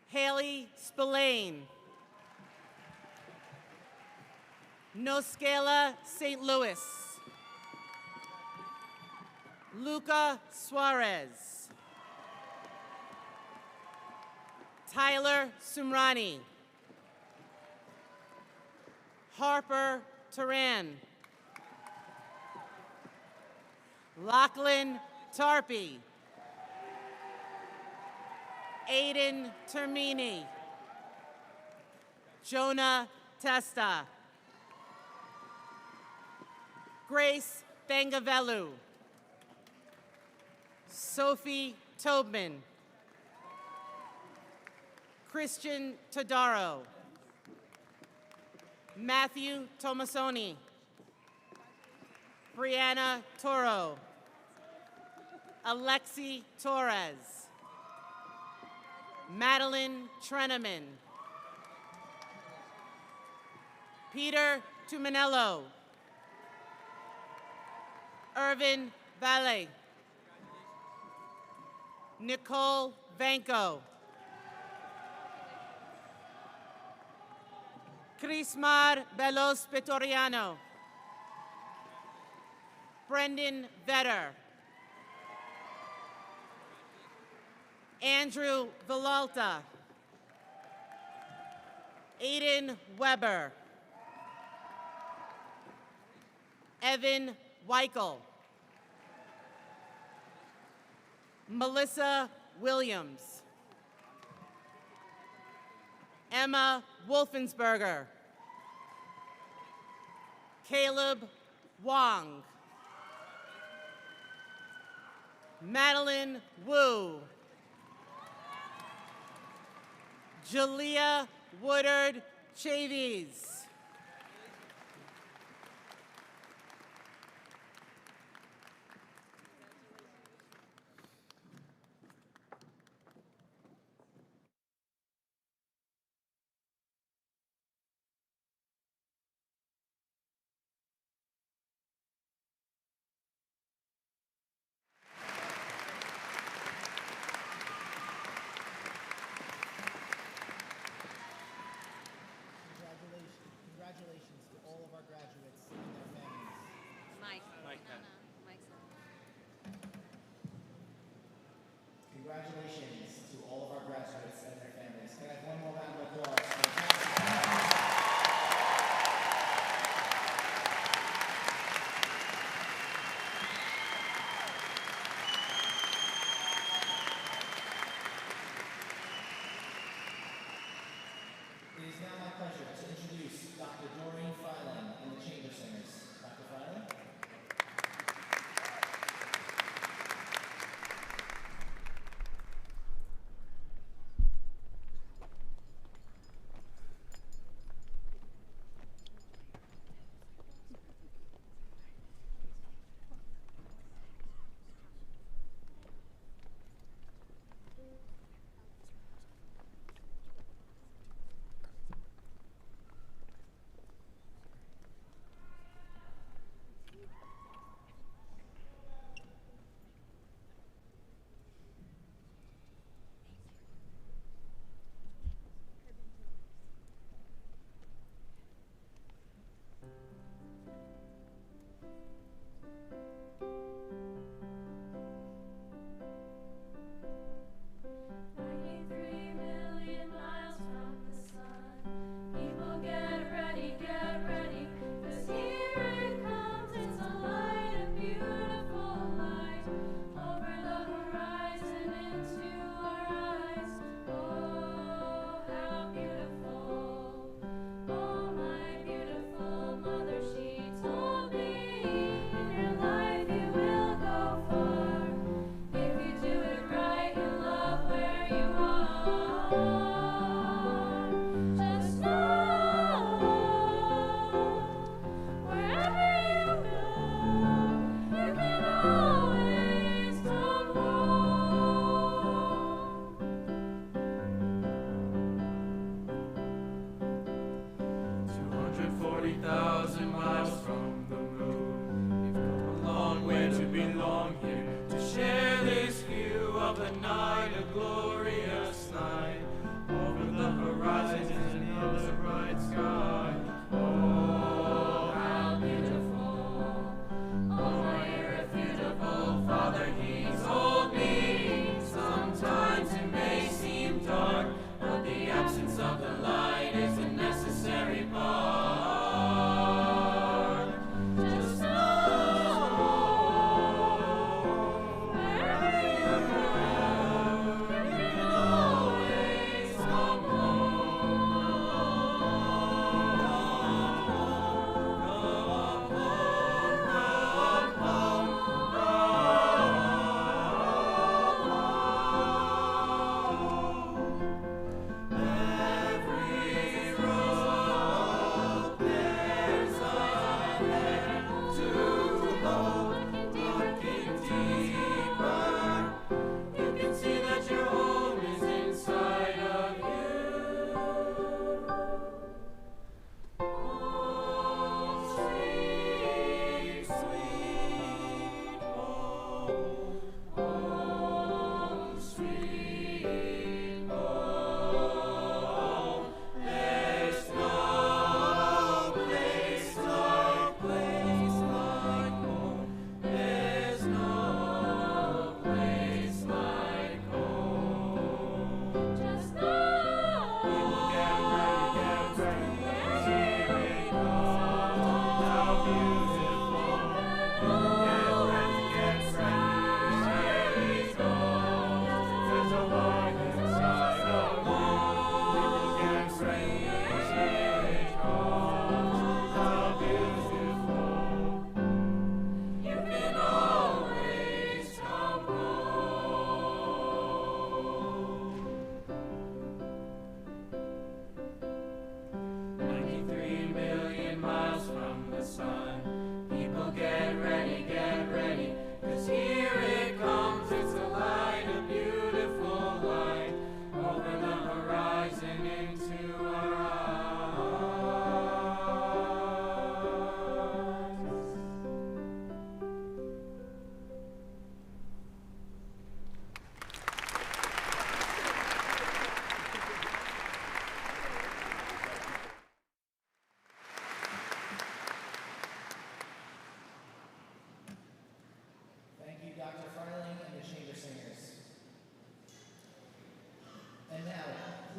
Haley Spillane. Noscala St. Louis. Luca Suarez. Tyler Sumrani. Harper Turan. Lachlan Tarpey. Aiden Termini. Jonah Testa. Grace Bangavelu. Sophie Tobman. Christian Todaro. Matthew Tomasoni. Brianna Toro. Alexi Torres. Madeline Treneman. Peter Tuminello. Irvin Valle. Nicole Vanko. Crismar Belos Petoriano. Brendan Vetter. Andrew Villalta. Aiden Weber. Evan Weichel. Melissa Williams. Emma Wolfensberger. Caleb Wong. Madeline Wu. Jalea Woodard Chavies. Congratulations to all of our graduates and their families. Congratulations to all of our graduates and their families. Can I have one more round of applause for the It is now my pleasure to introduce Dr. Doreen Filing and the Chamber Singers. Dr. Filing?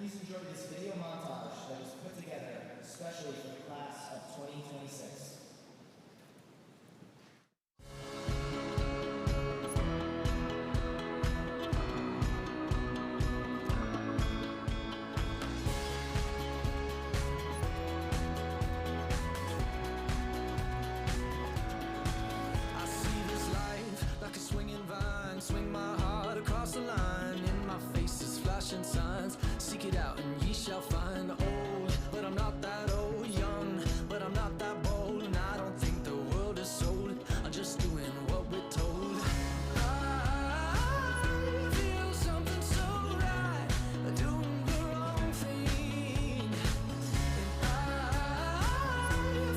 please enjoy this video montage that was put together especially for the class of 2026. I see this life like a swinging vine, swing my heart across the line. In my face is flashing signs, seek it out and ye shall find. Old, but I'm not that old. Young, but I'm not that bold. And I don't think the world is sold. I'm just doing what we're told. I feel something so right, doing the wrong thing. And I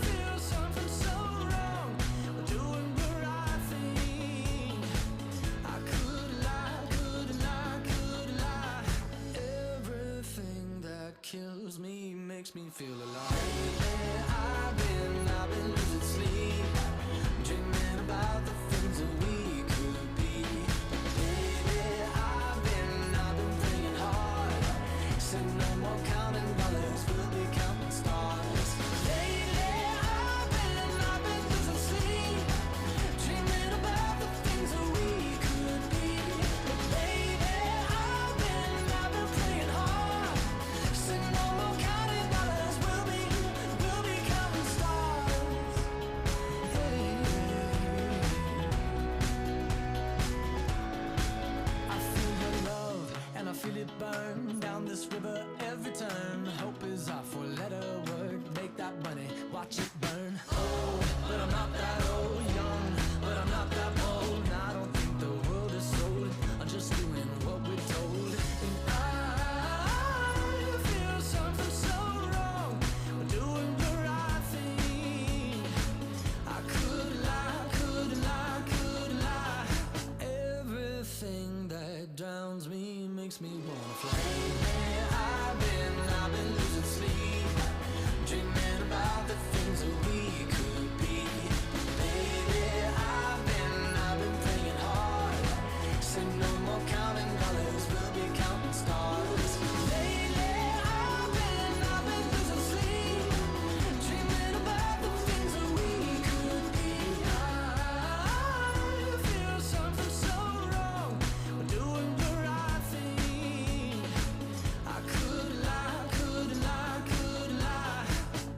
feel something so wrong, doing the right thing. I could lie, could lie, could lie. Everything that kills me makes me feel alive. Yeah, I've been losing sleep, dreaming about the things that we could be. Baby, I've been praying hard. Said no more counting dollars, we'll be counting stars. Lately, I've been losing sleep, dreaming about the things that we could be. But baby, I've been praying hard. Said no more counting dollars, we'll be counting stars. Hey. I feel your love and I feel it burn down this river every turn. Hope is our four-letter word. Make that money, watch it burn. Old, but I'm not that old. Young, but I'm not that bold. And I don't think the world is sold. I'm just doing what we're told. And I feel something so wrong. We're doing the right thing. I could lie, could lie, could lie. Everything that drowns me makes me wanna fly. I've been losing sleep, dreaming about the things that we could be. Baby, I've been praying hard. Said no more counting dollars, we'll be counting stars. Lately, I've been losing sleep, dreaming about the things that we could be. I feel something so wrong, we're doing the right thing. I could lie, could lie, could lie.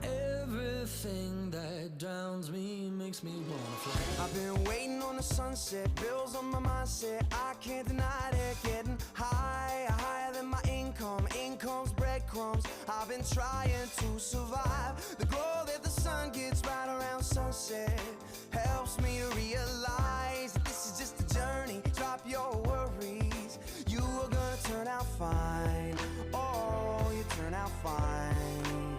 Everything that drowns me makes me wanna fly. I've been waiting on the sunset, bills on my mindset. I can't deny it, getting higher, higher than my income. Income's breadcrumbs. I've been trying to survive. The glow that the sun gets right around sunset helps me to realize that this is just a journey. Drop your worries, you are gonna turn out fine. Oh, you turn out fine.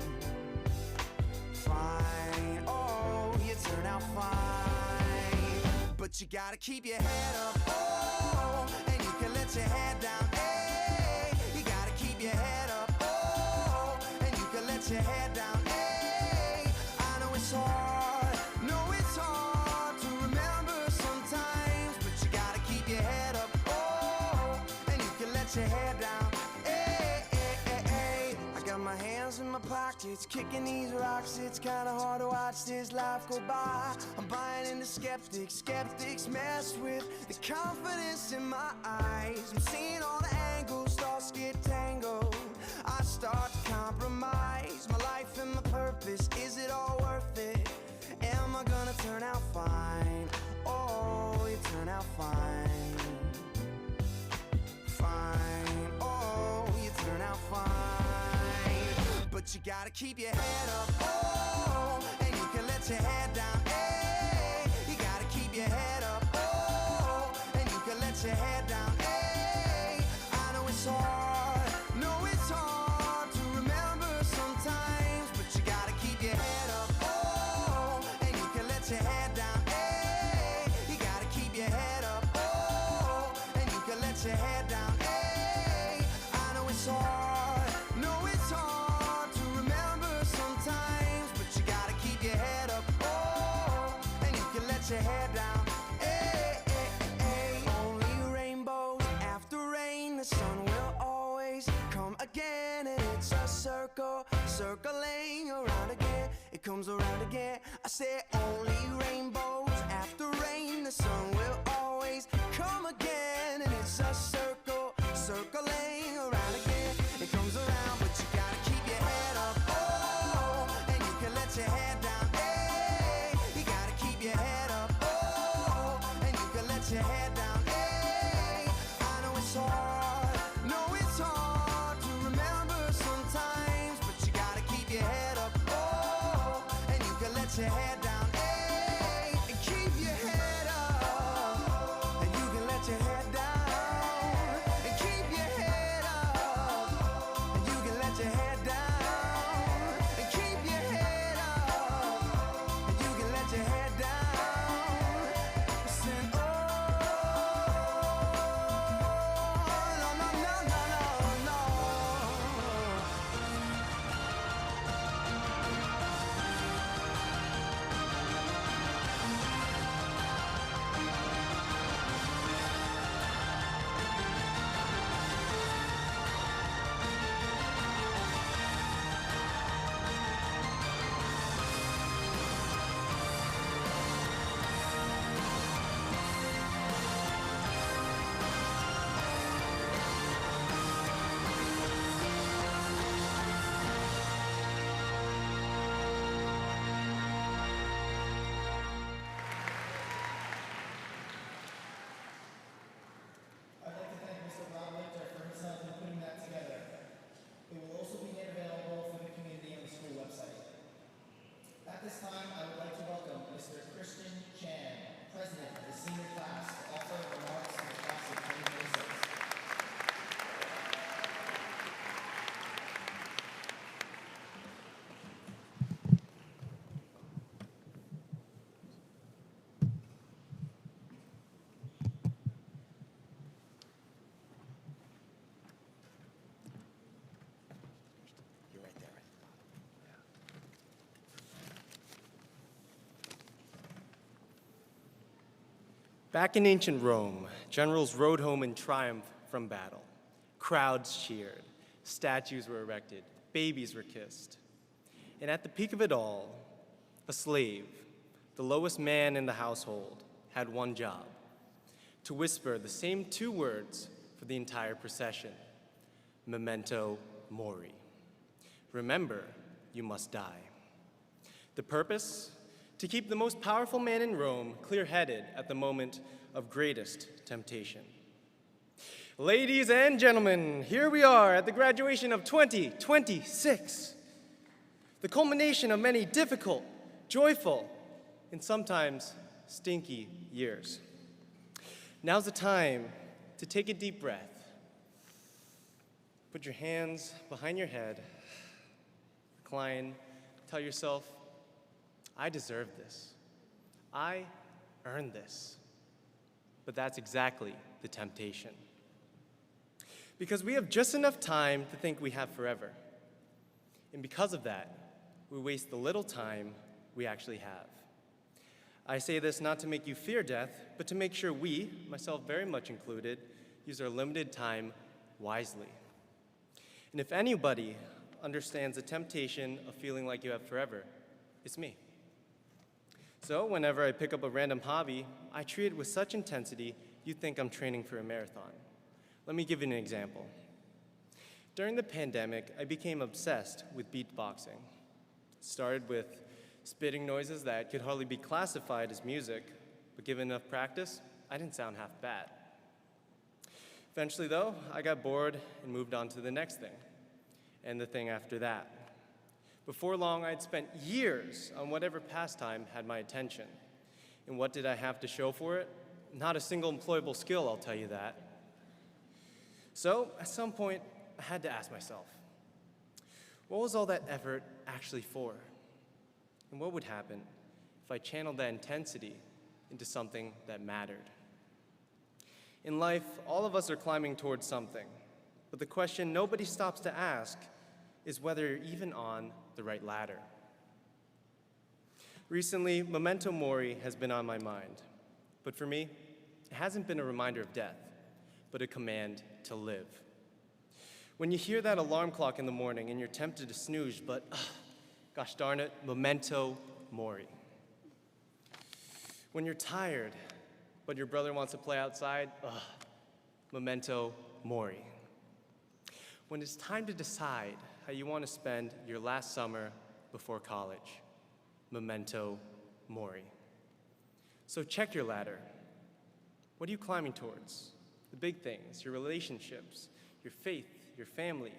Fine, oh, you turn out fine. But you gotta keep your head up, oh, and you can let your head down, hey. You gotta keep your head up, oh, and you can let your head down, hey. I know it's hard, to remember sometimes, but you gotta keep your head up, oh, and you can let your head down, hey, hey, hey, hey. I got my hands in my pockets, kicking these rocks. It's kinda hard to watch this life go by. I'm buying into skeptics, skeptics mess with the confidence in my eyes. I'm seeing all the angles, thoughts get tangled. I start to compromise my life and my purpose. Is it all worth it? Am I gonna turn out fine? Oh, you turn out fine. Fine, oh, you turn out fine. But you gotta keep your head up, oh, and you can let your head down, hey. You gotta keep your head up, oh, and you can let your head down, hey. I know it's hard, to remember sometimes, but you gotta keep your head up, oh, and you can let your head down, hey. You gotta keep your head up, oh, and you can let your head down, hey. I know it's hard, to remember sometimes, but you gotta keep your head up, oh, and you can let your head down, hey, hey, hey. Only rainbows after rain, the sun will always come again circling around again. It comes around again. I say only rainbows after rain. The sun will always come again. And it's a circle, circling around again. It comes around, but you gotta keep your head up. Oh, and you can let your head down. Hey, you gotta keep your head up. Oh, and you can let your head down. Hey, I know it's hard. No, it's hard to remember sometimes, but you gotta keep your head up. Oh, and you can let your head down. Hey, and keep your head up. And you can let your head down. And keep your head up. And you can let your head down. And keep your head up. And you can let your head down. Sing, oh, no, no, no, no, no, no. I'd like to thank Mr. Rob Lichter for his help in putting that together. It will also be made available for the community on the school website. At this time, I would like to welcome Mr. Christian Chan, President of the senior class, to offer remarks to the class of 2026. You're right there. Back in ancient Rome, generals rode home in triumph from battle. Crowds cheered, statues were erected, babies were kissed. And at the peak of it all, a slave, the lowest man in the household, had one job: to whisper the same two words for the entire procession: memento mori. Remember, you must die. The purpose? To keep the most powerful man in Rome clear-headed at the moment of greatest temptation. Ladies and gentlemen, here we are at the graduation of 2026. The culmination of many difficult, joyful, and sometimes stinky years. Now's the time to take a deep breath. Put your hands behind your head, recline, tell yourself, I deserve this. I earned this. But that's exactly the temptation. Because we have just enough time to think we have forever. And because of that, we waste the little time we actually have. I say this not to make you fear death, but to make sure we, myself very much included, use our limited time wisely. And if anybody understands the temptation of feeling like you have forever, it's me. So whenever I pick up a random hobby, I treat it with such intensity you'd think I'm training for a marathon. Let me give you an example. During the pandemic, I became obsessed with beatboxing. It started with spitting noises that could hardly be classified as music, but given enough practice, I didn't sound half bad. Eventually, though, I got bored and moved on to the next thing, and the thing after that. Before long, I'd spent years on whatever pastime had my attention. And what did I have to show for it? Not a single employable skill, I'll tell you that. So, at some point, I had to ask myself, what was all that effort actually for? And what would happen if I channeled that intensity into something that mattered? In life, all of us are climbing towards something, but the question nobody stops to ask is whether you're even on the right ladder. Recently, memento mori has been on my mind, but for me, it hasn't been a reminder of death, but a command to live. When you hear that alarm clock in the morning and you're tempted to snooze, but gosh darn it, memento mori. When you're tired, but your brother wants to play outside, memento mori. When it's time to decide how you want to spend your last summer before college, memento mori. So check your ladder. What are you climbing towards? The big things, your relationships, your faith, your family,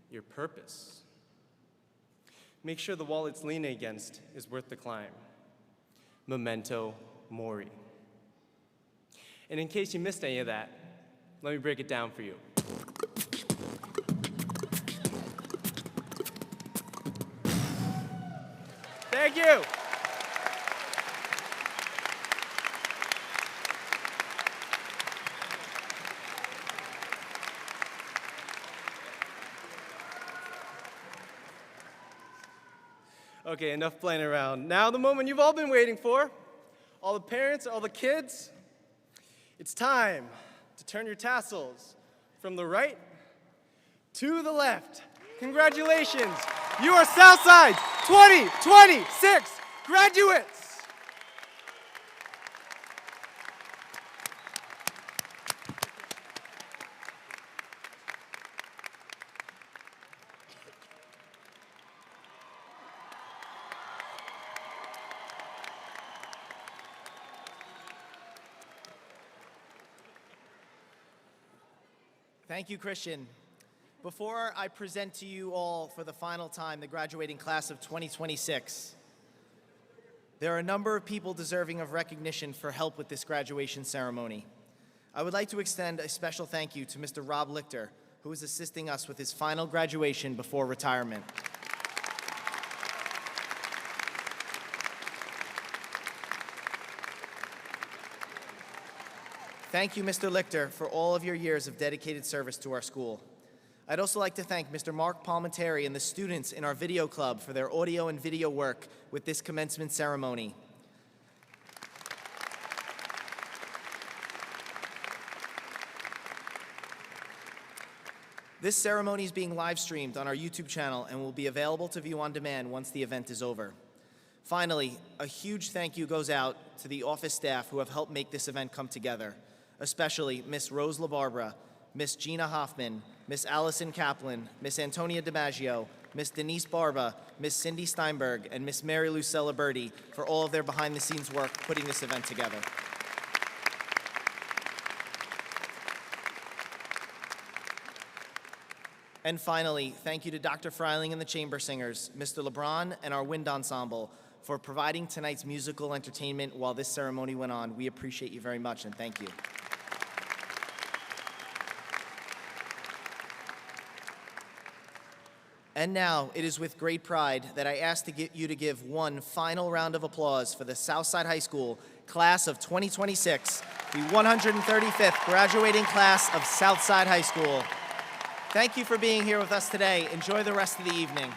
your purpose. Make sure the wall it's leaning against is worth the climb. Memento mori. And in case you missed any of that, let me break it down for you. Thank you. Okay, enough playing around. Now the moment you've all been waiting for. All the parents, all the kids. It's time to turn your tassels from the right to the left. Congratulations. You are Southside's 2026 graduates. Thank you, Christian. Before I present to you all for the final time the graduating class of 2026, there are a number of people deserving of recognition for help with this graduation ceremony. I would like to extend a special thank you to Mr. Rob Lichter, who is assisting us with his final graduation before retirement. Thank you, Mr. Lichter, for all of your years of dedicated service to our school. I'd also like to thank Mr. Mark Palmentary and the students in our video club for their audio and video work with this commencement ceremony. This ceremony is being live streamed on our YouTube channel and will be available to view on demand once the event is over. Finally, a huge thank you goes out to the office staff who have helped make this event come together, especially Miss Rose LaBarbera, Miss Gina Hoffman, Miss Allison Kaplan, Miss Antonia DiMaggio, Miss Denise Barba, Miss Cindy Steinberg, and Miss Mary Lou Celeberti for all of their behind-the-scenes work putting this event together. And finally, thank you to Dr. Freiling and the Chamber Singers, Mr. LeBron, and our wind ensemble for providing tonight's musical entertainment while this ceremony went on. We appreciate you very much, and thank you. And now, it is with great pride that I ask you to give one final round of applause for the Southside High School class of 2026, the 135th graduating class of Southside High School. Thank you for being here with us today. Enjoy the rest of the evening.